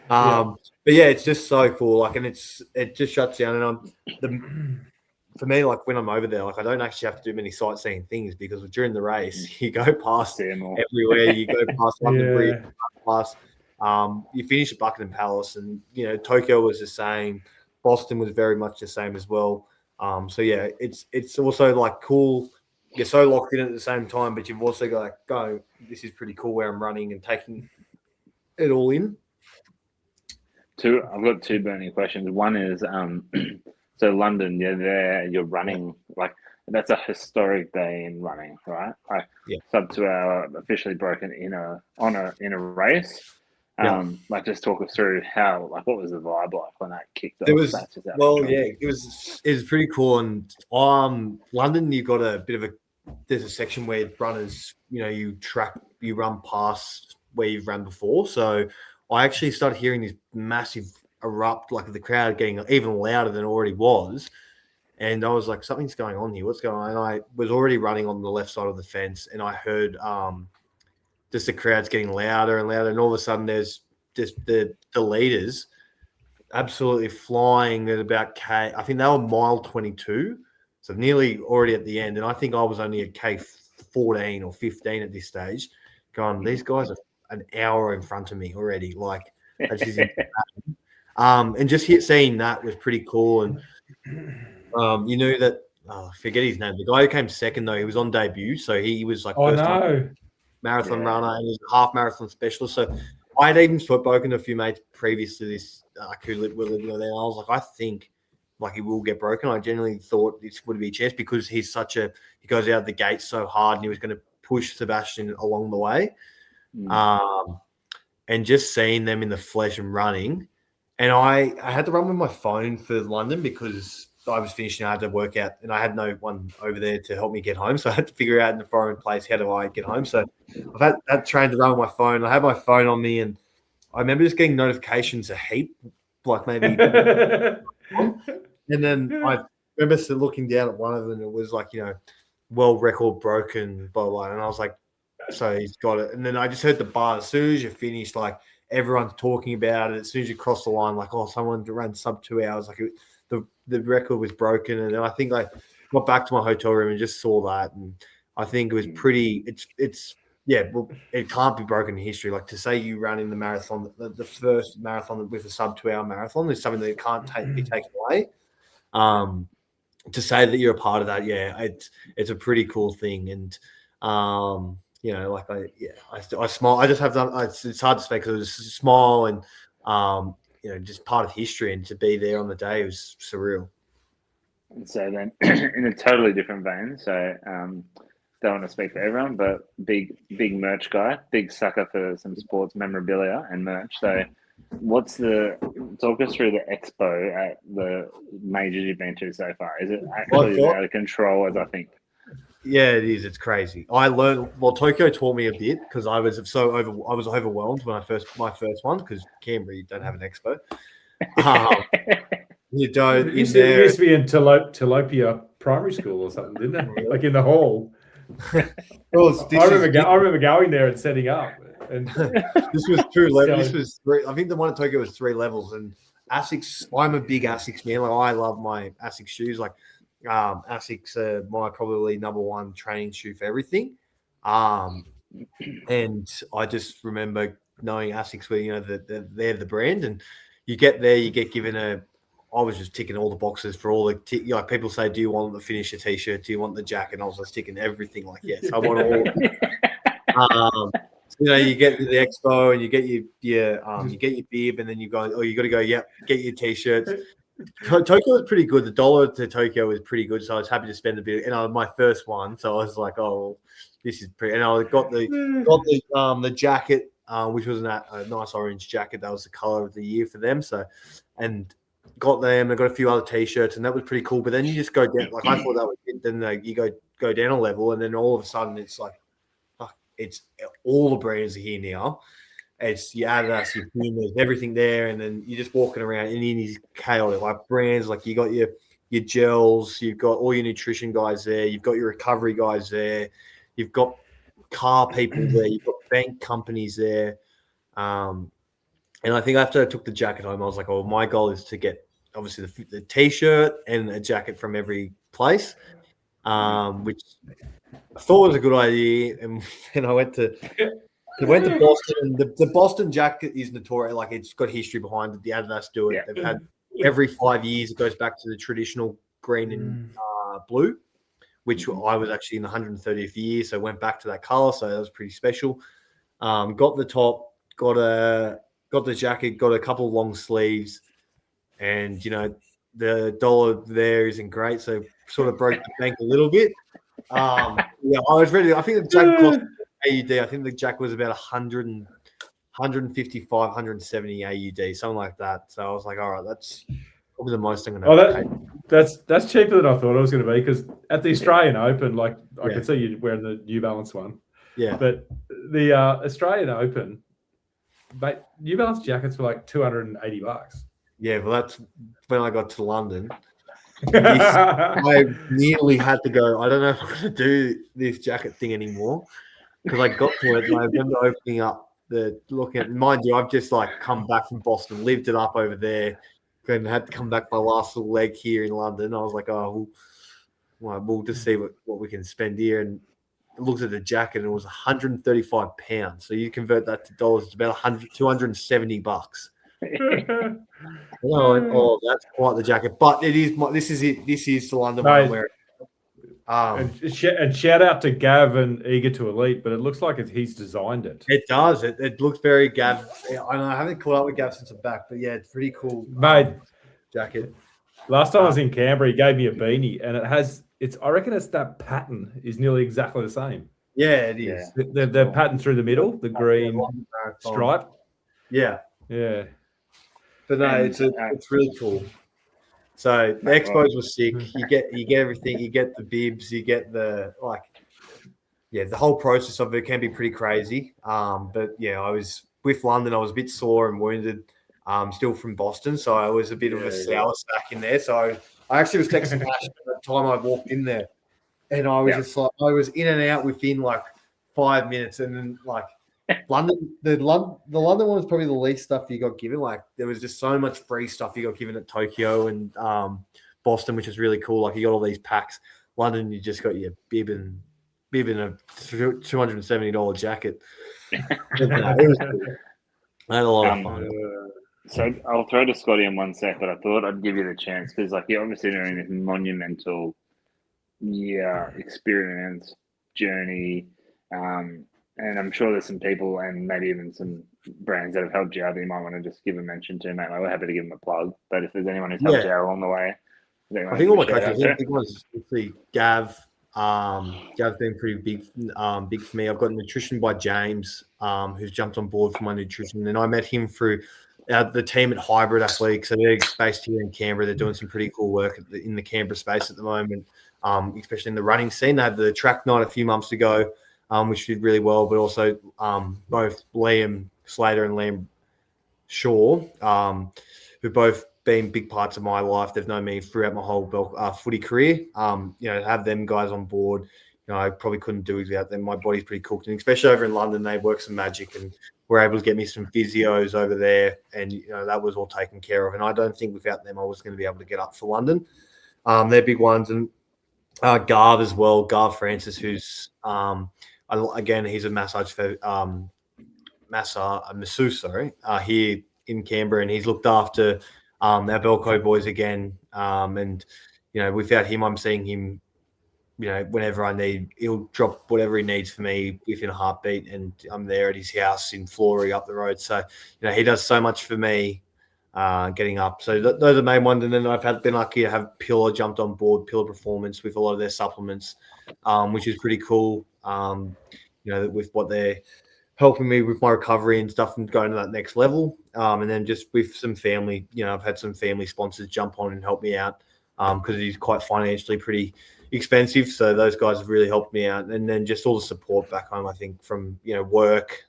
Speaker 4: But it's just so cool. Like, and it just shuts down, and for me, like when I'm over there, like I don't actually have to do many sightseeing things because during the race, you go past everywhere. You go past London Bridge, past you finish at Buckingham Palace, and Tokyo was the same. Boston was very much the same as well. It's also like cool. You're so locked in at the same time, but you've also got this is pretty cool where I'm running and taking it all in.
Speaker 3: I've got 2 burning questions. One is so London, you're running that's a historic day in running, right? Sub 2 hour officially broken in a race. Just talk us through what was the vibe like when that kicked off?
Speaker 4: It was pretty cool. And London, you've got there's a section where runners, you run past where you've run before. So I actually started hearing this massive erupt, like the crowd getting even louder than it already was. And I was like, something's going on here. What's going on? And I was already running on the left side of the fence, and I heard just the crowds getting louder and louder. And all of a sudden there's just the leaders absolutely flying at about I think they were mile 22. So nearly already at the end. And I think I was only at K14 or 15 at this stage. Going, these guys are an hour in front of me already. Like, that's just and just seeing that was pretty cool. And that I forget his name. The guy who came second though, he was on debut, so he was like time marathon runner, and he was a half marathon specialist. So I had even spoken to a few mates previous to this who were living there. And I was like, I think he will get broken. I genuinely thought this would be a chance because he goes out of the gate so hard, and he was going to push Sebastian along the way. And just seeing them in the flesh and running. And I had to run with my phone for London because I was finishing. I had to work out, and I had no one over there to help me get home. So I had to figure out in a foreign place, how do I get home? So I've had trained to run with my phone. I had my phone on me, and I remember just getting notifications a heap, like maybe. And then I remember looking down at one of them, and it was like, world record broken, blah, blah. And I was like, so he's got it. And then I just heard the bar. As soon as you finish, like everyone's talking about it. As soon as you cross the line, like, oh, someone ran sub 2 hours. Like the record was broken. And then I think I got back to my hotel room and just saw that. And I think it was pretty, well, it can't be broken in history. Like to say you ran in the marathon, the first marathon with a sub 2 hour marathon is something that can't be taken away. To say that you're a part of that, it's a pretty cool thing. And, like I smile. I just have done. It's hard to say because it was small and just part of history, and to be there on the day was surreal.
Speaker 3: And so then, in a totally different vein, so don't want to speak for everyone, but big merch guy, big sucker for some sports memorabilia and merch. So, talk us through the expo at the majors you've been to so far? Is it actually out of control as I think?
Speaker 4: Yeah, it is. It's crazy. I learned. Well, Tokyo taught me a bit because I was overwhelmed when my first one because Canberra don't have an expo. You don't.
Speaker 2: It used to be in Tilapia Primary School or something, didn't it? Like in the hall. I remember going there and setting up. And
Speaker 4: this was 2 levels. This was 3. I think the one in Tokyo was 3 levels. And Asics. I'm a big Asics man. Like I love my Asics shoes. Like. Asics are my probably number 1 training shoe for everything. And I just remember knowing Asics were, they're the brand, and you get there, you get given I was just ticking all the boxes for all the like people say, do you want the finisher t-shirt? Do you want the jacket? And I was just ticking everything like, yes, I want all. You get to the expo and you get you get your bib, and then you got to go, get your t-shirts. Tokyo was pretty good. The dollar to Tokyo was pretty good, so I was happy to spend a bit. And my first one, so I was like, "Oh, this is pretty." And I got the jacket, which was a nice orange jacket. That was the color of the year for them. So, and got them. I got a few other t-shirts, and that was pretty cool. But then you just go down. Like I thought that was it. Then you go down a level, and then all of a sudden it's like, it's all the brands are here now. It's your Adidas, your Pumas, everything there, and then you're just walking around, and then these chaotic like brands. Like you got your gels, you've got all your nutrition guys there, you've got your recovery guys there, you've got car people there, you've got bank companies there. And I think after I took the jacket home, I was like, "Oh, my goal is to get obviously the t-shirt and a jacket from every place," which I thought was a good idea. And then I went to Boston, and the Boston jacket is notorious. Like it's got history behind it. The Adidas do it. Yeah. They've had every 5 years. It goes back to the traditional green and blue, which I was actually in the 130th year, so went back to that color. So that was pretty special. Got the top, got the jacket, got a couple of long sleeves, and the dollar there isn't great, so sort of broke the bank a little bit. I was ready. I think the jacket cost AUD. I think the jacket was about 155, 170 AUD, something like that. So I was like, all right, that's probably the most I'm going to pay.
Speaker 2: That's cheaper than I thought it was going to be, because at the Australian Open, like I could see you wearing the New Balance one.
Speaker 4: Yeah.
Speaker 2: But the Australian Open, but New Balance jackets were like $280.
Speaker 4: Yeah, well, that's when I got to London. I nearly had to go, I don't know if I'm going to do this jacket thing anymore, because I got to it and I remember opening up looking at, mind you, I've just like come back from Boston, lived it up over there, and had to come back my last little leg here in London. I was like, oh, we'll just see what we can spend here. And I looked at the jacket and it was £135. So you convert that to dollars, it's about $270. Oh, that's quite the jacket. But it is. This is it. This is the London one I'm wearing.
Speaker 2: And shout out to Gav and Eager to Elite, but it looks like he's designed it.
Speaker 4: It does. It looks very Gav. I haven't caught up with Gav since I'm back, but yeah, it's pretty cool.
Speaker 2: Mate,
Speaker 4: jacket.
Speaker 2: Last time I was in Canberra, he gave me a beanie, and I reckon it's that pattern is nearly exactly the same.
Speaker 4: Yeah, it is.
Speaker 2: The pattern through the middle, the green stripe.
Speaker 4: Yeah.
Speaker 2: Yeah.
Speaker 4: But no, it's really cool. So the expos were sick. You get everything. You get the bibs. You get the the whole process of it can be pretty crazy. But yeah, I was with London. I was a bit sore and wounded. Still from Boston, so I was a bit of a sour sack in there. So I actually was texting Ash at the time I walked in there. and I was just like, I was in and out within like 5 minutes, and then like London, the London one was probably the least stuff you got given. Like there was just so much free stuff you got given at Tokyo and Boston, which was really cool. Like you got all these packs. London, you just got your bib and a $270 jacket. It was cool. I had a lot of fun.
Speaker 3: So I'll throw to Scotty in 1 sec, but I thought I'd give you the chance because, like, you're obviously doing this monumental, experience journey, and I'm sure there's some people and maybe even some brands that have helped you out that you might want to just give a mention to, mate. Like, we're happy to give them a plug, but if there's anyone who's helped you out along the way,
Speaker 4: I think all my coaches. I think was Gav. Gav's been pretty big for me. I've got Nutrition by James, who's jumped on board for my nutrition, and I met him through the team at Hybrid Athletics. So they're based here in Canberra. They're doing some pretty cool work in the Canberra space at the moment, especially in the running scene. They had the track night a few months ago, which did really well. But also both Liam Slater and Liam Shaw, who both been big parts of my life. They've known me throughout my whole footy career. Have them guys on board. I probably couldn't do it without them. My body's pretty cooked, and especially over in London, they work some magic and were able to get me some physios over there, and that was all taken care of. And I don't think without them I was going to be able to get up for London. They're big ones, and Garv as well. Garv Francis, who's again he's a masseuse here in Canberra, and he's looked after our Belco boys again. And without him, I'm seeing him. Whenever I need, he'll drop whatever he needs for me within a heartbeat, and I'm there at his house in Flory up the road. So, he does so much for me getting up. So those are the main ones. And then I've been lucky to have Pillar jumped on board, Pillar Performance, with a lot of their supplements, which is pretty cool. With what they're helping me with my recovery and stuff and going to that next level. And then just with some family, I've had some family sponsors jump on and help me out because it is quite financially pretty expensive. So those guys have really helped me out. And then just all the support back home, I think, from, work,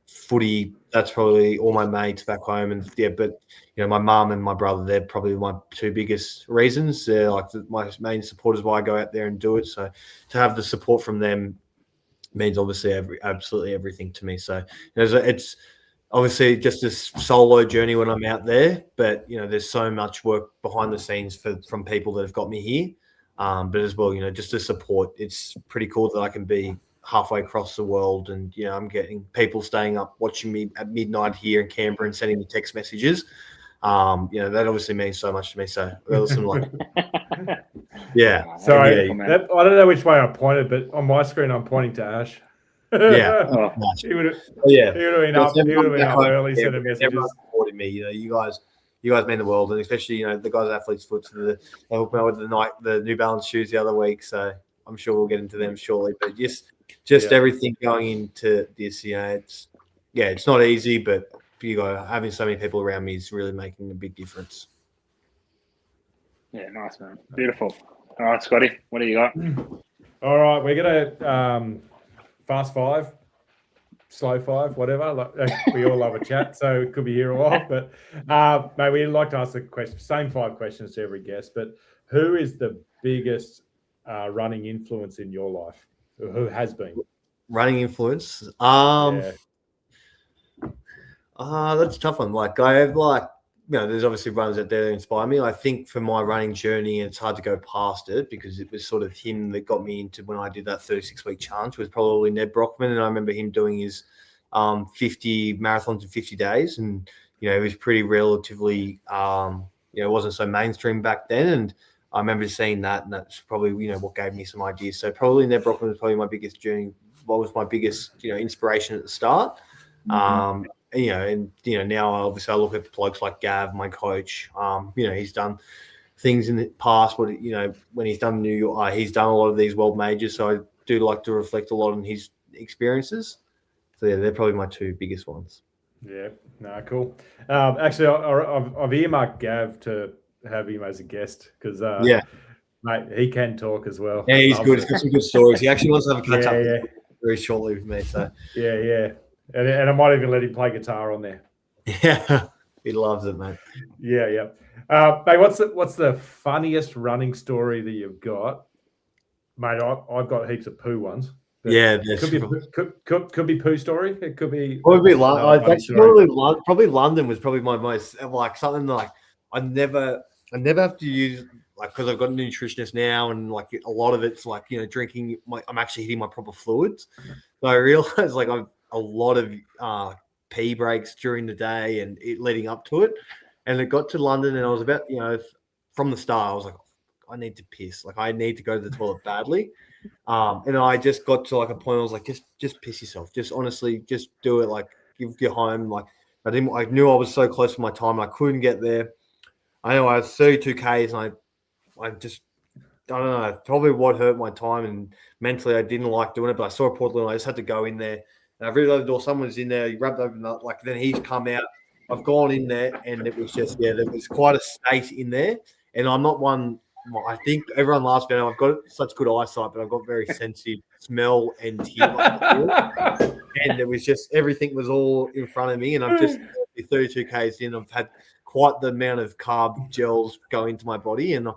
Speaker 4: footy, that's probably all my mates back home. And but, my mum and my brother, they're probably my two biggest reasons. They're like my main supporters why I go out there and do it. So to have the support from them means obviously absolutely everything to me. So it's obviously just a solo journey when I'm out there, but there's so much work behind the scenes from people that have got me here. But as well, just the support. It's pretty cool that I can be halfway across the world, and I'm getting people staying up watching me at midnight here in Canberra and sending me text messages. That obviously means so much to me. So yeah.
Speaker 2: Sorry, I don't know which way I pointed, but on my screen I'm pointing to Ash.
Speaker 4: Yeah.
Speaker 2: He would have been up early, sending messages.
Speaker 4: Everyone supported me. You guys mean the world, and especially the guys at Athlete's Foot. They helped me out with the New Balance shoes the other week. So I'm sure we'll get into them shortly. But just everything going into this, it's not easy, but having so many people around me is really making a big difference.
Speaker 3: Yeah, nice, man. Beautiful. All right, Scotty, what do you got?
Speaker 2: All right, we're gonna fast five, slow five, whatever. We all love a chat, so it could be here a while. But mate, we'd like to ask the question, same 5 questions to every guest. But who is the biggest running influence in your life? Who has been
Speaker 4: running influence? That's a tough one. I have there's obviously runners out there that inspire me. I think for my running journey, it's hard to go past it because it was sort of him that got me into when I did that 36-week challenge was probably Ned Brockman. And I remember him doing his 50 marathons in 50 days. And, it was pretty relatively, it wasn't so mainstream back then. And I remember seeing that, and that's probably, what gave me some ideas. So probably Ned Brockman was probably my biggest journey. What was my biggest, inspiration at the start. Mm-hmm. Now obviously I look at blokes like Gav, my coach. He's done things in the past. When he's done New York, he's done a lot of these world majors. So I do like to reflect a lot on his experiences. So yeah, they're probably my 2 biggest ones.
Speaker 2: Yeah, no, cool. Actually, I've earmarked Gav to have him as a guest because mate, he can talk as well.
Speaker 4: Yeah, he's good. He's got some good stories. He actually wants to have a catch up very shortly with me. So
Speaker 2: yeah. And I might even let him play guitar on there.
Speaker 4: Yeah, he loves it, mate.
Speaker 2: Yeah. Mate, what's the funniest running story that you've got? Mate, I've got heaps of poo ones.
Speaker 4: Yeah,
Speaker 2: could be poo story. It could be
Speaker 4: probably
Speaker 2: another funny
Speaker 4: London.
Speaker 2: story.
Speaker 4: Probably London was probably my most like something like I never have to use like because I've got a nutritionist now and like a lot of it's like drinking. I'm actually hitting my proper fluids. So I realized like I've a lot of pee breaks during the day and leading up to it. And it got to London and I was about from the start I was like I need to piss. Like I need to go to the toilet badly. And I just got to like a point. I was like, just piss yourself. Just honestly, just do it. Like, give your home. Like, I knew I was so close to my time. I couldn't get there. I know I was 32 Ks, and I don't know. Probably what hurt my time, and mentally I didn't like doing it. But I saw a portal, and I just had to go in there. And I really opened the door. Someone's in there. He rubbed open the like. Then he's come out. I've gone in there, and it was just there was quite a state in there. And I'm not one. I think everyone laughs about it. I've got such good eyesight, but I've got very sensitive smell and hear. And it was just everything was all in front of me. And I'm just 32 Ks in. I've had quite the amount of carb gels go into my body and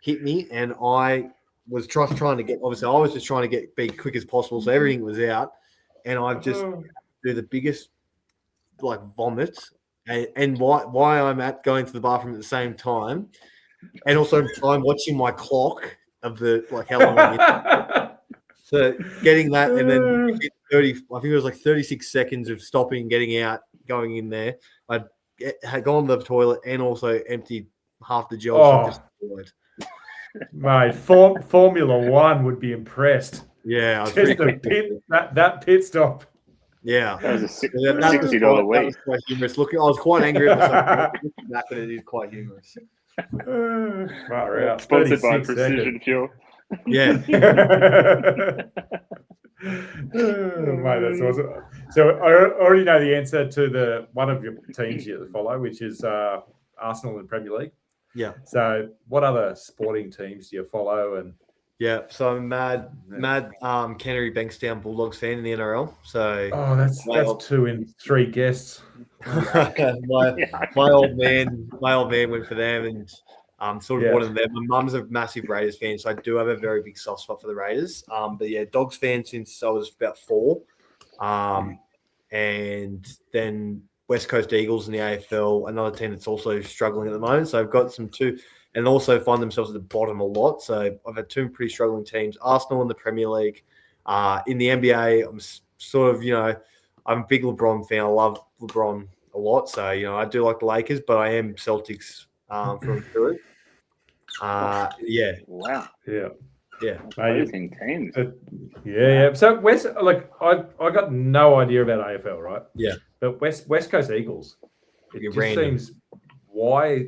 Speaker 4: hit me. And I was just trying to get, obviously, I was just trying to be quick as possible. So everything was out. And I've just do the biggest like vomits. And why I'm going to the bathroom at the same time. And also I'm watching my clock of the like how long I'm in. So getting that and then 30, I think it was like 36 seconds of stopping, getting out, going in there. I had gone to the toilet and also emptied half the gel.
Speaker 2: Oh, mate, Formula One would be impressed.
Speaker 4: Yeah,
Speaker 2: just that pit stop.
Speaker 4: Yeah,
Speaker 3: that was a $60 week.
Speaker 4: That was quite humorous. Looking, I was quite angry at myself. Looking back at it is quite humorous.
Speaker 3: Sponsored by Precision Fuel.
Speaker 4: Yeah.
Speaker 2: Mate, that's awesome. So I already know the answer to one of your teams you follow, which is Arsenal in Premier League.
Speaker 4: Yeah.
Speaker 2: So what other sporting teams do you follow? And
Speaker 4: yeah, so I'm mad Canterbury Bankstown Bulldogs fan in the NRL. So
Speaker 2: that's 2 in 3 guests.
Speaker 4: my old man went for them and sort of wanted them. My mum's a massive Raiders fan, so I do have a very big soft spot for the Raiders. But yeah, Dogs fan since I was about 4. And then West Coast Eagles in the AFL, another team that's also struggling at the moment. So I've got some 2 and also find themselves at the bottom a lot. So I've had 2 pretty struggling teams. Arsenal in the Premier League. In the NBA, I'm sort of, I'm a big LeBron fan. I love LeBron a lot. So, I do like the Lakers, but I am Celtics from through. Yeah.
Speaker 3: Wow.
Speaker 2: Yeah.
Speaker 4: Yeah.
Speaker 3: Amazing teams.
Speaker 2: Yeah. So West, like I got no idea about AFL, right?
Speaker 4: Yeah.
Speaker 2: But West Coast Eagles. It just seems why.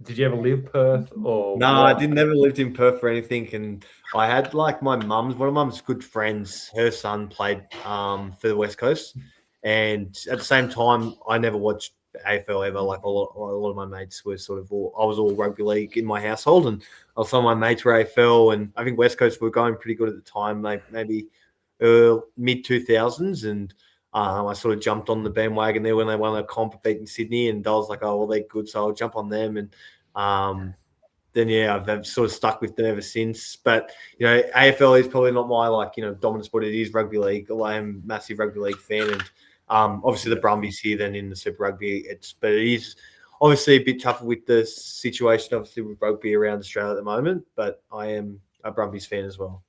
Speaker 2: Did you ever live Perth or?
Speaker 4: No, I didn't never lived in Perth or anything. And I had like one of mum's good friends, her son played for the West Coast. And at the same time, I never watched AFL ever. Like a lot of my mates were sort of I was all rugby league in my household. And some of my mates were AFL. And I think West Coast were going pretty good at the time, maybe mid 2000s. And I sort of jumped on the bandwagon there when they won a comp beating Sydney, and I was like, oh, well, they're good, so I'll jump on them. And then, I've sort of stuck with them ever since. But, AFL is probably not my, dominant sport. It is rugby league. I am a massive rugby league fan. And obviously the Brumbies here then in the Super Rugby. But it is obviously a bit tougher with the situation, obviously, with rugby around Australia at the moment. But I am a Brumbies fan as well.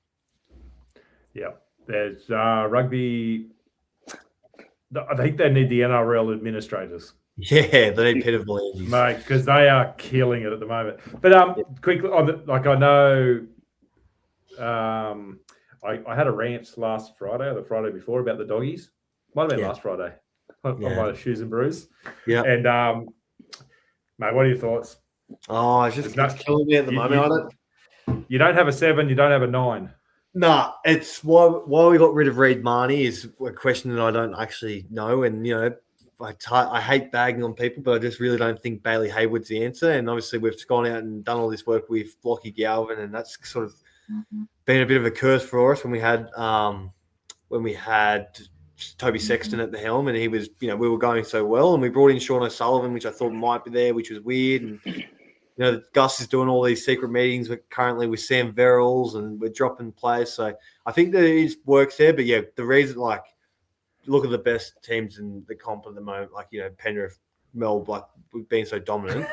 Speaker 2: Yeah. There's rugby. I think they need the NRL administrators.
Speaker 4: Yeah, they need Peter V'landys.
Speaker 2: Mate, because they are killing it at the moment. But quickly, I know I had a rant last Friday or the Friday before about the doggies. Might have been last Friday on my Shoes and Brews. Yeah. And, mate, what are your thoughts?
Speaker 4: Oh, it's killing me at the moment.
Speaker 2: You don't have a 7, you don't have a 9.
Speaker 4: Nah, it's why we got rid of Reid Marnie is a question that I don't actually know. And, I hate bagging on people, but I just really don't think Bailey Hayward's the answer. And obviously we've gone out and done all this work with Lockie Galvin, and that's sort of been a bit of a curse for us when we had Toby Sexton at the helm, and he was, we were going so well, and we brought in Sean O'Sullivan, which I thought might be there, which was weird. And Gus is doing all these secret meetings currently with Sam Verrills, and we're dropping players. So I think there is work there. But yeah, the reason, look at the best teams in the comp at the moment, Penrith, Melbourne, we've been so dominant.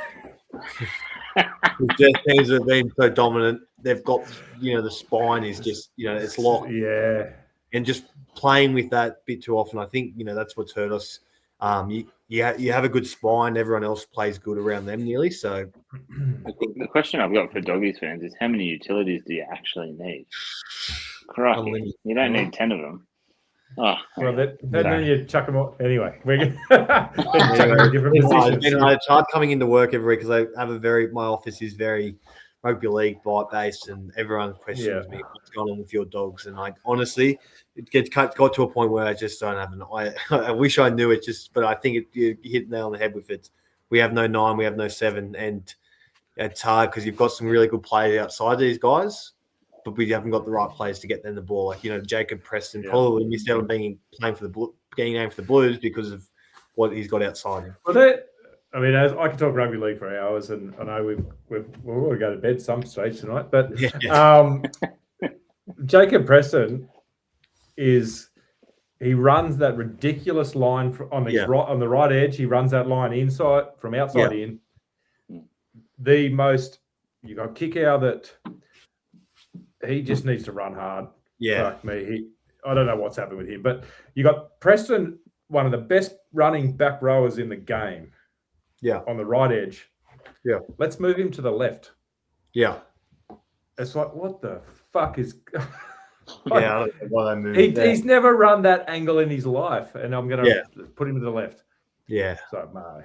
Speaker 4: The teams have been so dominant. They've got, the spine is just, it's locked.
Speaker 2: Yeah.
Speaker 4: And just playing with that bit too often, I think, that's what's hurt us. You have a good spine. Everyone else plays good around them nearly. So
Speaker 3: I think the question I've got for Doggies fans is how many utilities do you actually need? Crikey, you don't need 10 of them. Oh,
Speaker 2: well, then you chuck them all. Anyway, we're in different positions.
Speaker 4: It's hard coming into work every week because my office is very rugby league based, and everyone questions me what's going on with your dogs. And honestly, it got to a point where I just don't have I wish I knew it, but I think you hit the nail on the head with it. We have no 9, we have no 7, and it's hard because you've got some really good players outside these guys, but we haven't got the right players to get them the ball. Jacob Preston probably missed out on getting named for the Blues because of what he's got outside him.
Speaker 2: Well, as I could talk rugby league for hours, and I know we'll go to bed some stage tonight. But Jacob Preston he runs that ridiculous line on the right edge. He runs that line inside from outside in. You got kick out that. He just needs to run hard.
Speaker 4: Yeah.
Speaker 2: Fuck me. I don't know what's happened with him. But you got Preston, one of the best running back rowers in the game.
Speaker 4: Yeah.
Speaker 2: On the right edge.
Speaker 4: Yeah.
Speaker 2: Let's move him to the left.
Speaker 4: Yeah.
Speaker 2: It's like, what the fuck is...
Speaker 4: I don't know why they moved
Speaker 2: he's never run that angle in his life, and I'm going to put him to the left.
Speaker 4: Yeah.
Speaker 2: So, no.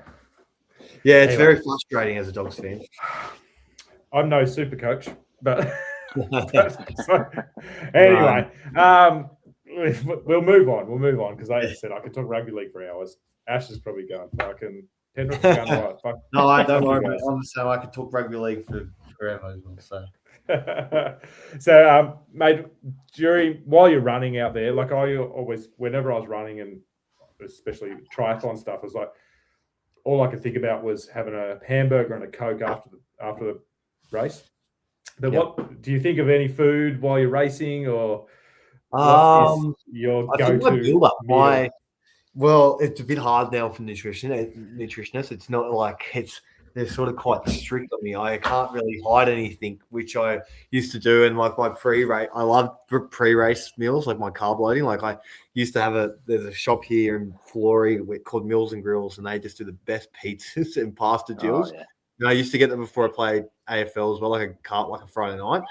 Speaker 4: Yeah, it's very frustrating as a Dogs fan.
Speaker 2: I'm no super coach, but... anyway, we'll move on because like I said, I could talk rugby league for hours. Ash is probably going fucking Penrith going right. Fuck.
Speaker 4: No, I don't worry about it. I'm saying I could talk rugby league for forever as well.
Speaker 2: So, mate, while you're running out there, like I always, whenever I was running, and especially triathlon stuff, was like all I could think about was having a hamburger and a Coke after the race. But what do you think of any food while you're racing, or what is your go-to meal?
Speaker 4: Well, it's a bit hard now for nutritionists. It's not like they're sort of quite strict on me. I can't really hide anything, which I used to do. And like my pre-race, I love pre-race meals, like my carb loading. Like I used to there's a shop here in Flory called Mills and Grills, and they just do the best pizzas and pasta deals. Oh, yeah. And I used to get them before I played AFL as well, like a Friday night.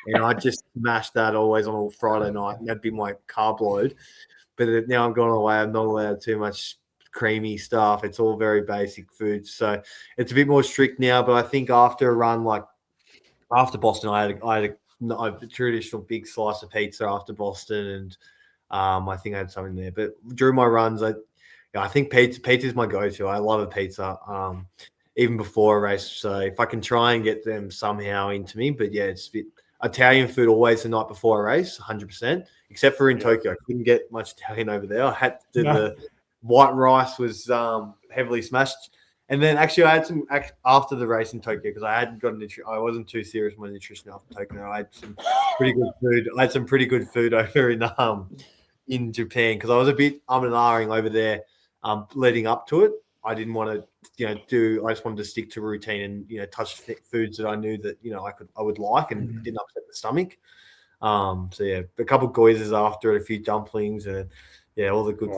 Speaker 4: And I just smashed that always on a Friday night. And that'd be my carb load. But now I'm going away. I'm not allowed too much creamy stuff. It's all very basic food. So it's a bit more strict now. But I think after a run, like after Boston, I had a traditional big slice of pizza after Boston. And I think I had something there. But during my runs, I think pizza is my go-to. I love a pizza. Even before a race. So if I can try and get them somehow into me, but yeah, it's a bit Italian food always the night before a race, 100%, except for in Tokyo. I couldn't get much Italian over there. I had to the white rice was heavily smashed. And then actually I had some after the race in Tokyo because I hadn't got I wasn't too serious with my nutrition after Tokyo. I had some pretty good food. I had some pretty good food over in Japan because I was a bit and ahhing over there leading up to it. I didn't want to, I just wanted to stick to routine and, touch foods that I knew that, I would like and didn't upset the stomach. So yeah, a couple of goizers after it, a few dumplings and all the good,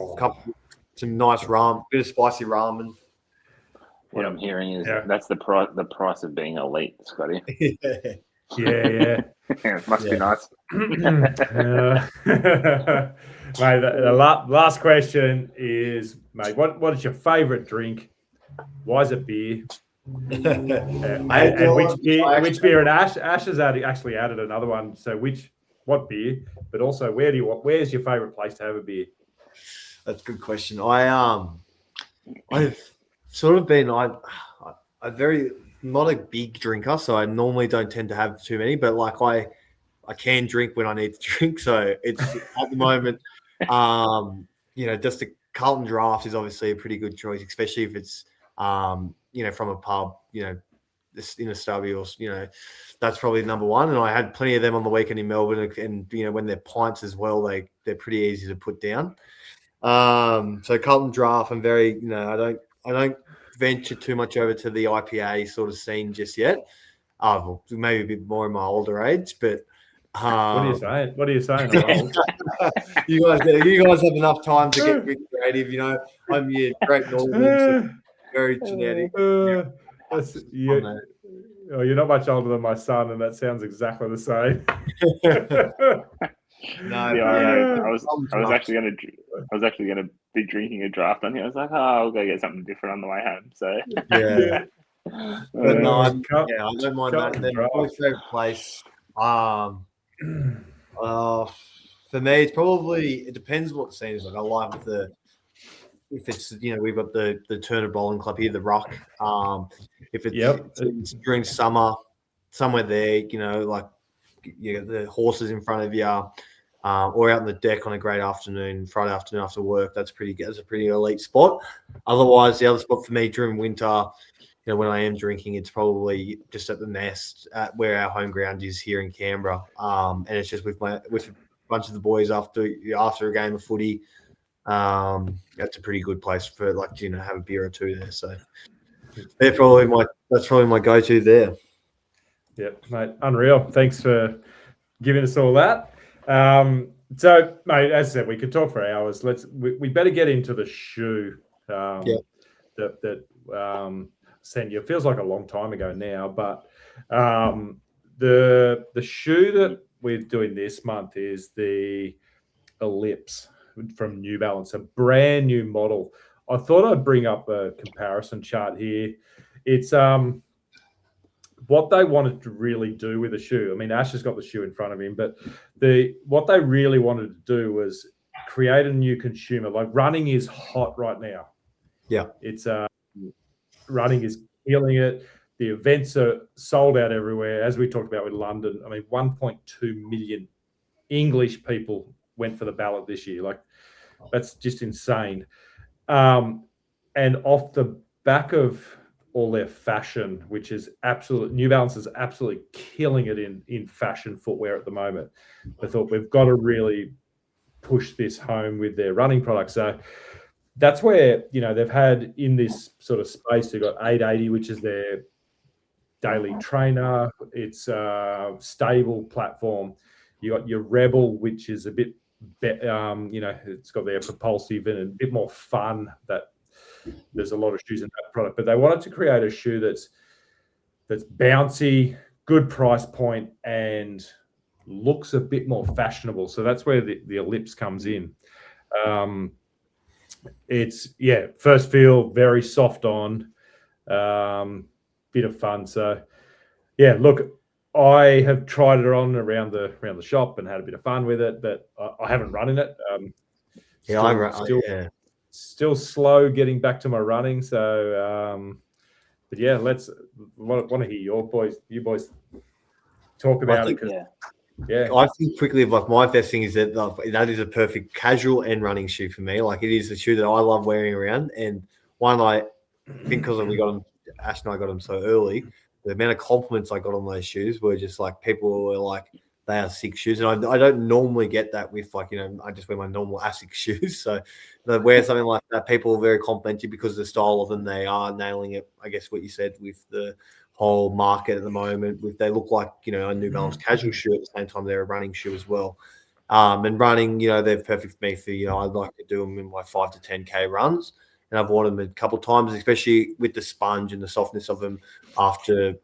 Speaker 4: some nice ramen, bit of spicy ramen.
Speaker 3: What I'm hearing is that's the price of being elite, Scotty.
Speaker 2: Yeah.
Speaker 3: It must be nice.
Speaker 2: Mate, the last question is, mate, what is your favourite drink? Why is it beer? and which beer? And Ash has actually added another one. So what beer? But also, where's your favourite place to have a beer?
Speaker 4: That's a good question. I've sort of been I'm not a big drinker, so I normally don't tend to have too many. But like I can drink when I need to drink. So it's at the moment, just a Carlton Draft is obviously a pretty good choice, especially if it's, from a pub, in a stubby, or that's probably number one. And I had plenty of them on the weekend in Melbourne, and when they're pints as well, they're pretty easy to put down. So Carlton Draft, I'm very I don't venture too much over to the IPA sort of scene just yet. Well, maybe a bit more in my older age, but
Speaker 2: what are you saying? What are you saying?
Speaker 4: you guys have enough time to get really creative. I'm your great Northern, very genetic.
Speaker 2: You're not much older than my son, and that sounds exactly the same.
Speaker 3: No, yeah, I was actually gonna be drinking a draft on here. I was like, I'll go get something different on the way home. So
Speaker 4: yeah. But no, I don't mind that. Then my favorite place. For me, it depends what the scene is like. I like if it's we've got the Turner Bowling Club here, the Rock. If it's during summer, somewhere there, like the horses in front of you, or out on the deck on a great afternoon, Friday afternoon after work. That's pretty good. That's a pretty elite spot. Otherwise, the other spot for me during winter, when I am drinking, it's probably just at the Nest, at where our home ground is here in Canberra. And it's just with a bunch of the boys after a game of footy. That's a pretty good place for have a beer or two there. So that's probably my go-to there.
Speaker 2: Yeah, mate, unreal. Thanks for giving us all that. So, mate, as I said, we could talk for hours. We better get into the shoe. That sent you. It feels like a long time ago now, but the shoe that we're doing this month is the Ellipse from New Balance, a brand new model. I thought I'd bring up a comparison chart here. It's what they wanted to really do with the shoe. I mean, Ash has got the shoe in front of him, but what they really wanted to do was create a new consumer. Like, running is hot right now.
Speaker 4: Yeah,
Speaker 2: it's running is killing it. The events are sold out everywhere, as we talked about with London. I mean, 1.2 million English people went for the ballot this year. Like, that's just insane. And off the back of all their fashion, which is New Balance is absolutely killing it in fashion footwear at the moment. I thought we've got to really push this home with their running products. So that's where, they've had in this sort of space, they've got 880, which is their daily trainer. It's a stable platform. You got your Rebel, which is a bit, it's got their propulsive and a bit more fun. That there's a lot of shoes in that product, but they wanted to create a shoe that's bouncy, good price point, and looks a bit more fashionable. So that's where the Ellipse comes in. It's first feel very soft on, bit of fun. So look, I have tried it on around the shop and had a bit of fun with it, but I haven't run in it. Still slow getting back to my running. So, but want to hear you boys talk about it.
Speaker 4: I think quickly, like, my best thing is that is a perfect casual and running shoe for me. Like, it is a shoe that I love wearing around, and one I think because we got them, Ash and I got them so early, the amount of compliments I got on those shoes were just like, people were like, they are sick shoes. And I don't normally get that with, like, I just wear my normal ASICS shoes. So to wear something like that, people are very complimentary because of the style of them. They are nailing it, I guess, what you said with the whole market at the moment. They look like, a New Balance casual shoe. At the same time, they're a running shoe as well. And running, they're perfect for me for, I like to do them in my 5 to 10K runs. And I've worn them a couple of times, especially with the sponge and the softness of them after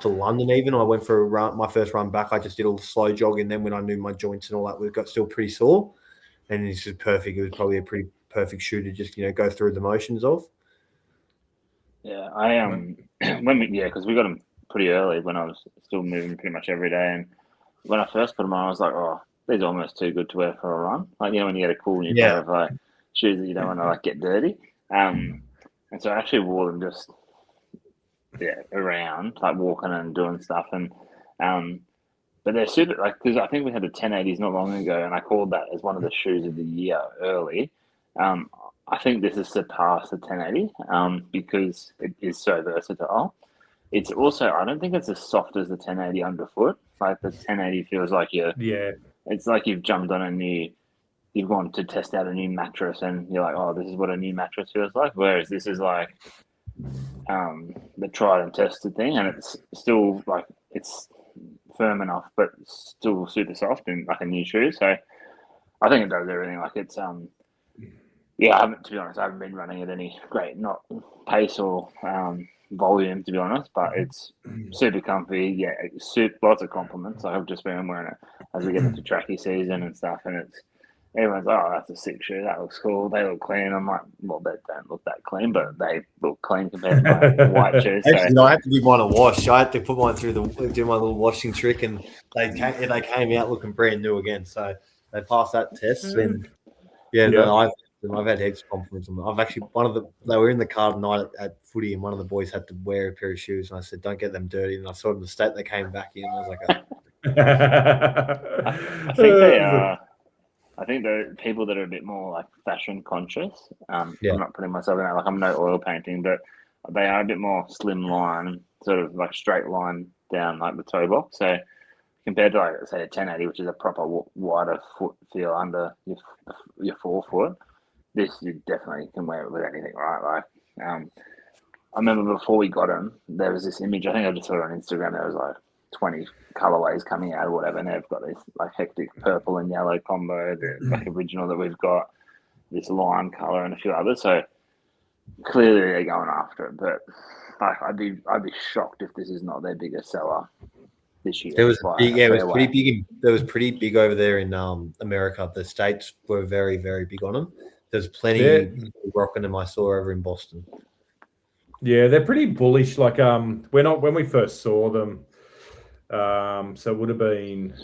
Speaker 4: London. Even I went for a run, my first run back, I just did a slow jog, and then when I knew my joints and all that, we got still pretty sore, and it's just perfect. It was probably a pretty perfect shoe to just go through the motions of.
Speaker 3: Yeah, I because we got them pretty early when I was still moving pretty much every day, and when I first put them on, I was like, oh, these are almost too good to wear for a run. Like, when you get a cool new pair of like shoes that you don't want to get dirty, and so I actually wore them just around, like walking and doing stuff, and but they're super, because I think we had the 1080s not long ago, and I called that as one of the shoes of the year early. I think this has surpassed the 1080 because it is so versatile. it's also, I don't think it's as soft as the 1080 underfoot. Like the 1080 feels like it's like you've jumped on you've gone to test out a new mattress and you're like, oh, this is what a new mattress feels like. Whereas this is like the tried and tested thing, and it's still like it's firm enough, but still super soft and like a new shoe. So I think it does everything. Like it's to be honest, I haven't been running at any great not pace or volume, to be honest, but it's super comfy. Yeah, lots of compliments. I've just been wearing it as we get into tracky season and stuff, and it's everyone's like, oh, that's a sick shoe. That looks cool. They look clean. I'm like, well, they don't look that clean, but they look clean compared to my white shoes.
Speaker 4: Actually, no, I had to give mine a wash. I had to put mine through do my little washing trick, and they came out looking brand new again. So they passed that test, and I've had heaps of compliments on them. I've actually they were in the car tonight at footy, and one of the boys had to wear a pair of shoes, and I said, don't get them dirty. And I saw them the state they came back in. I was like,
Speaker 3: I think they are. I think the people that are a bit more like fashion conscious. I'm not putting myself in that. Like I'm no oil painting, but they are a bit more slim line, sort of like straight line down like the toe box. So compared to like say a 1080, which is a proper wider foot feel under your forefoot, this you definitely can wear it with anything, right? Like I remember before we got them, there was this image. I think I just saw it on Instagram. There was like 20 colorways coming out or whatever, and they've got this like hectic purple and yellow combo, the like original that we've got, this lime color and a few others. So clearly they're going after it, but like I'd be shocked if this is not their biggest seller this year.
Speaker 4: It was pretty big. It was pretty big over there in America. The States were very, very big on them. There's plenty rocking them I saw over in Boston.
Speaker 2: Yeah, they're pretty bullish. Like when we first saw them. So it would have been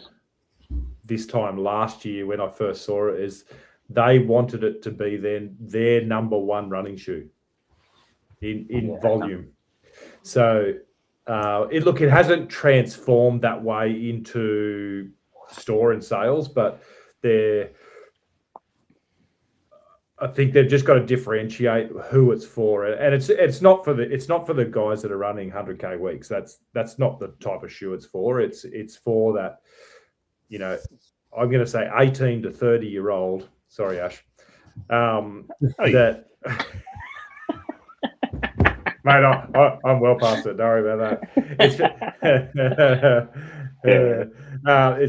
Speaker 2: this time last year when I first saw it, is they wanted it to be their number one running shoe in volume. So it hasn't transformed that way into store and sales, but I think they've just got to differentiate who it's for, and it's not for the guys that are running 100K weeks. That's not the type of shoe it's for. It's for that, I'm going to say 18 to 30-year-old. Sorry, Ash. That mate, I'm well past it. Don't worry about that.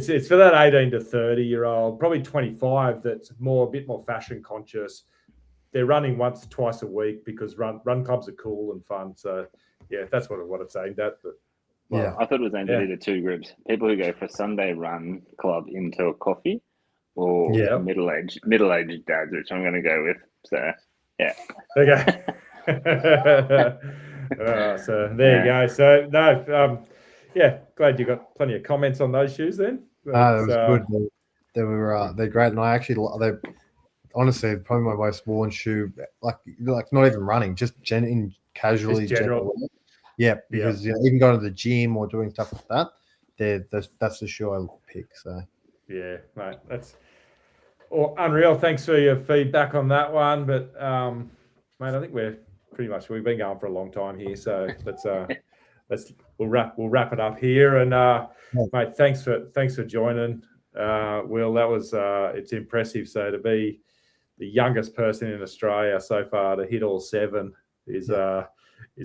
Speaker 2: It's for that 18 to 30-year-old, probably 25, that's a bit more fashion conscious. They're running once, twice a week because run clubs are cool and fun. So yeah, that's what it's aimed at. But
Speaker 3: I thought it was aimed at either two groups: people who go for Sunday run club into a coffee, or middle-aged dads, which I'm going to go with. So yeah,
Speaker 2: okay. So there you go. So no. Glad you got plenty of comments on those shoes then.
Speaker 5: That was good. They're great, and they're honestly probably my most worn shoe. Like not even running, just casually.
Speaker 2: Just general.
Speaker 5: Yeah, because even going to the gym or doing stuff like that, that's the shoe I pick. So
Speaker 2: yeah, mate, that's unreal. Thanks for your feedback on that one, but mate, I think we've been going for a long time here, so we'll wrap it up here. And mate, thanks for joining, Will. That was it's impressive. So to be the youngest person in Australia so far to hit all 7 is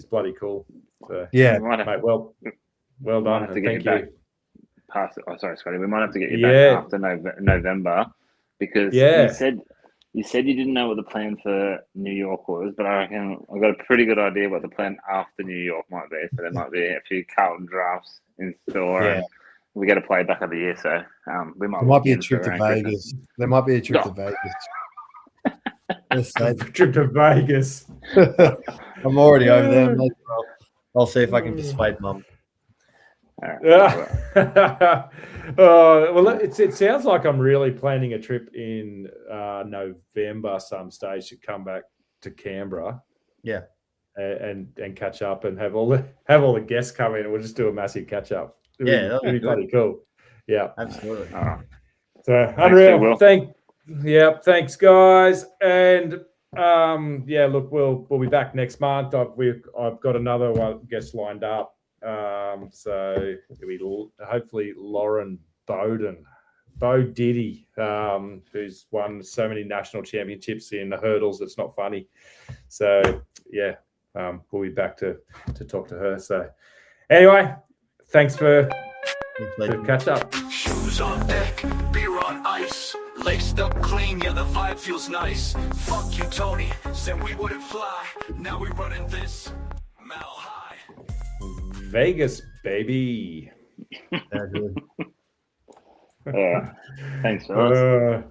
Speaker 2: bloody cool. So, mate, well done. Thank you.
Speaker 3: Sorry, Scotty. We might have to get you back after November, because you said you didn't know what the plan for New York was, but I reckon I've got a pretty good idea what the plan after New York might be. So there might be a few Carlton drafts in store. Yeah. And we got to play back of the year, so we might.
Speaker 5: There might be a trip to Vegas. There might be a trip to Vegas.
Speaker 2: Trip to Vegas.
Speaker 5: I'm already over there. I'll see if I can persuade Mum.
Speaker 2: Well, it sounds like I'm really planning a trip in November some stage to come back to Canberra.
Speaker 4: Yeah,
Speaker 2: and catch up and have all the guests come in, and we'll just do a massive catch up. It'd be pretty cool. Yeah,
Speaker 4: absolutely.
Speaker 2: So unreal. Thanks, guys, and look, we'll be back next month. I've got another guest lined up. So it'll be hopefully Lauren Bowden, Bo Diddy, who's won so many national championships in the hurdles. It's not funny. So yeah, we'll be back to talk to her. So anyway, thanks for catch up.
Speaker 1: Shoes on deck, beer on ice, laced up clean, yeah, the vibe feels nice. Fuck you, Tony, said we wouldn't fly. Now we running this mile high.
Speaker 2: Vegas, baby.
Speaker 3: Thanks, Ross.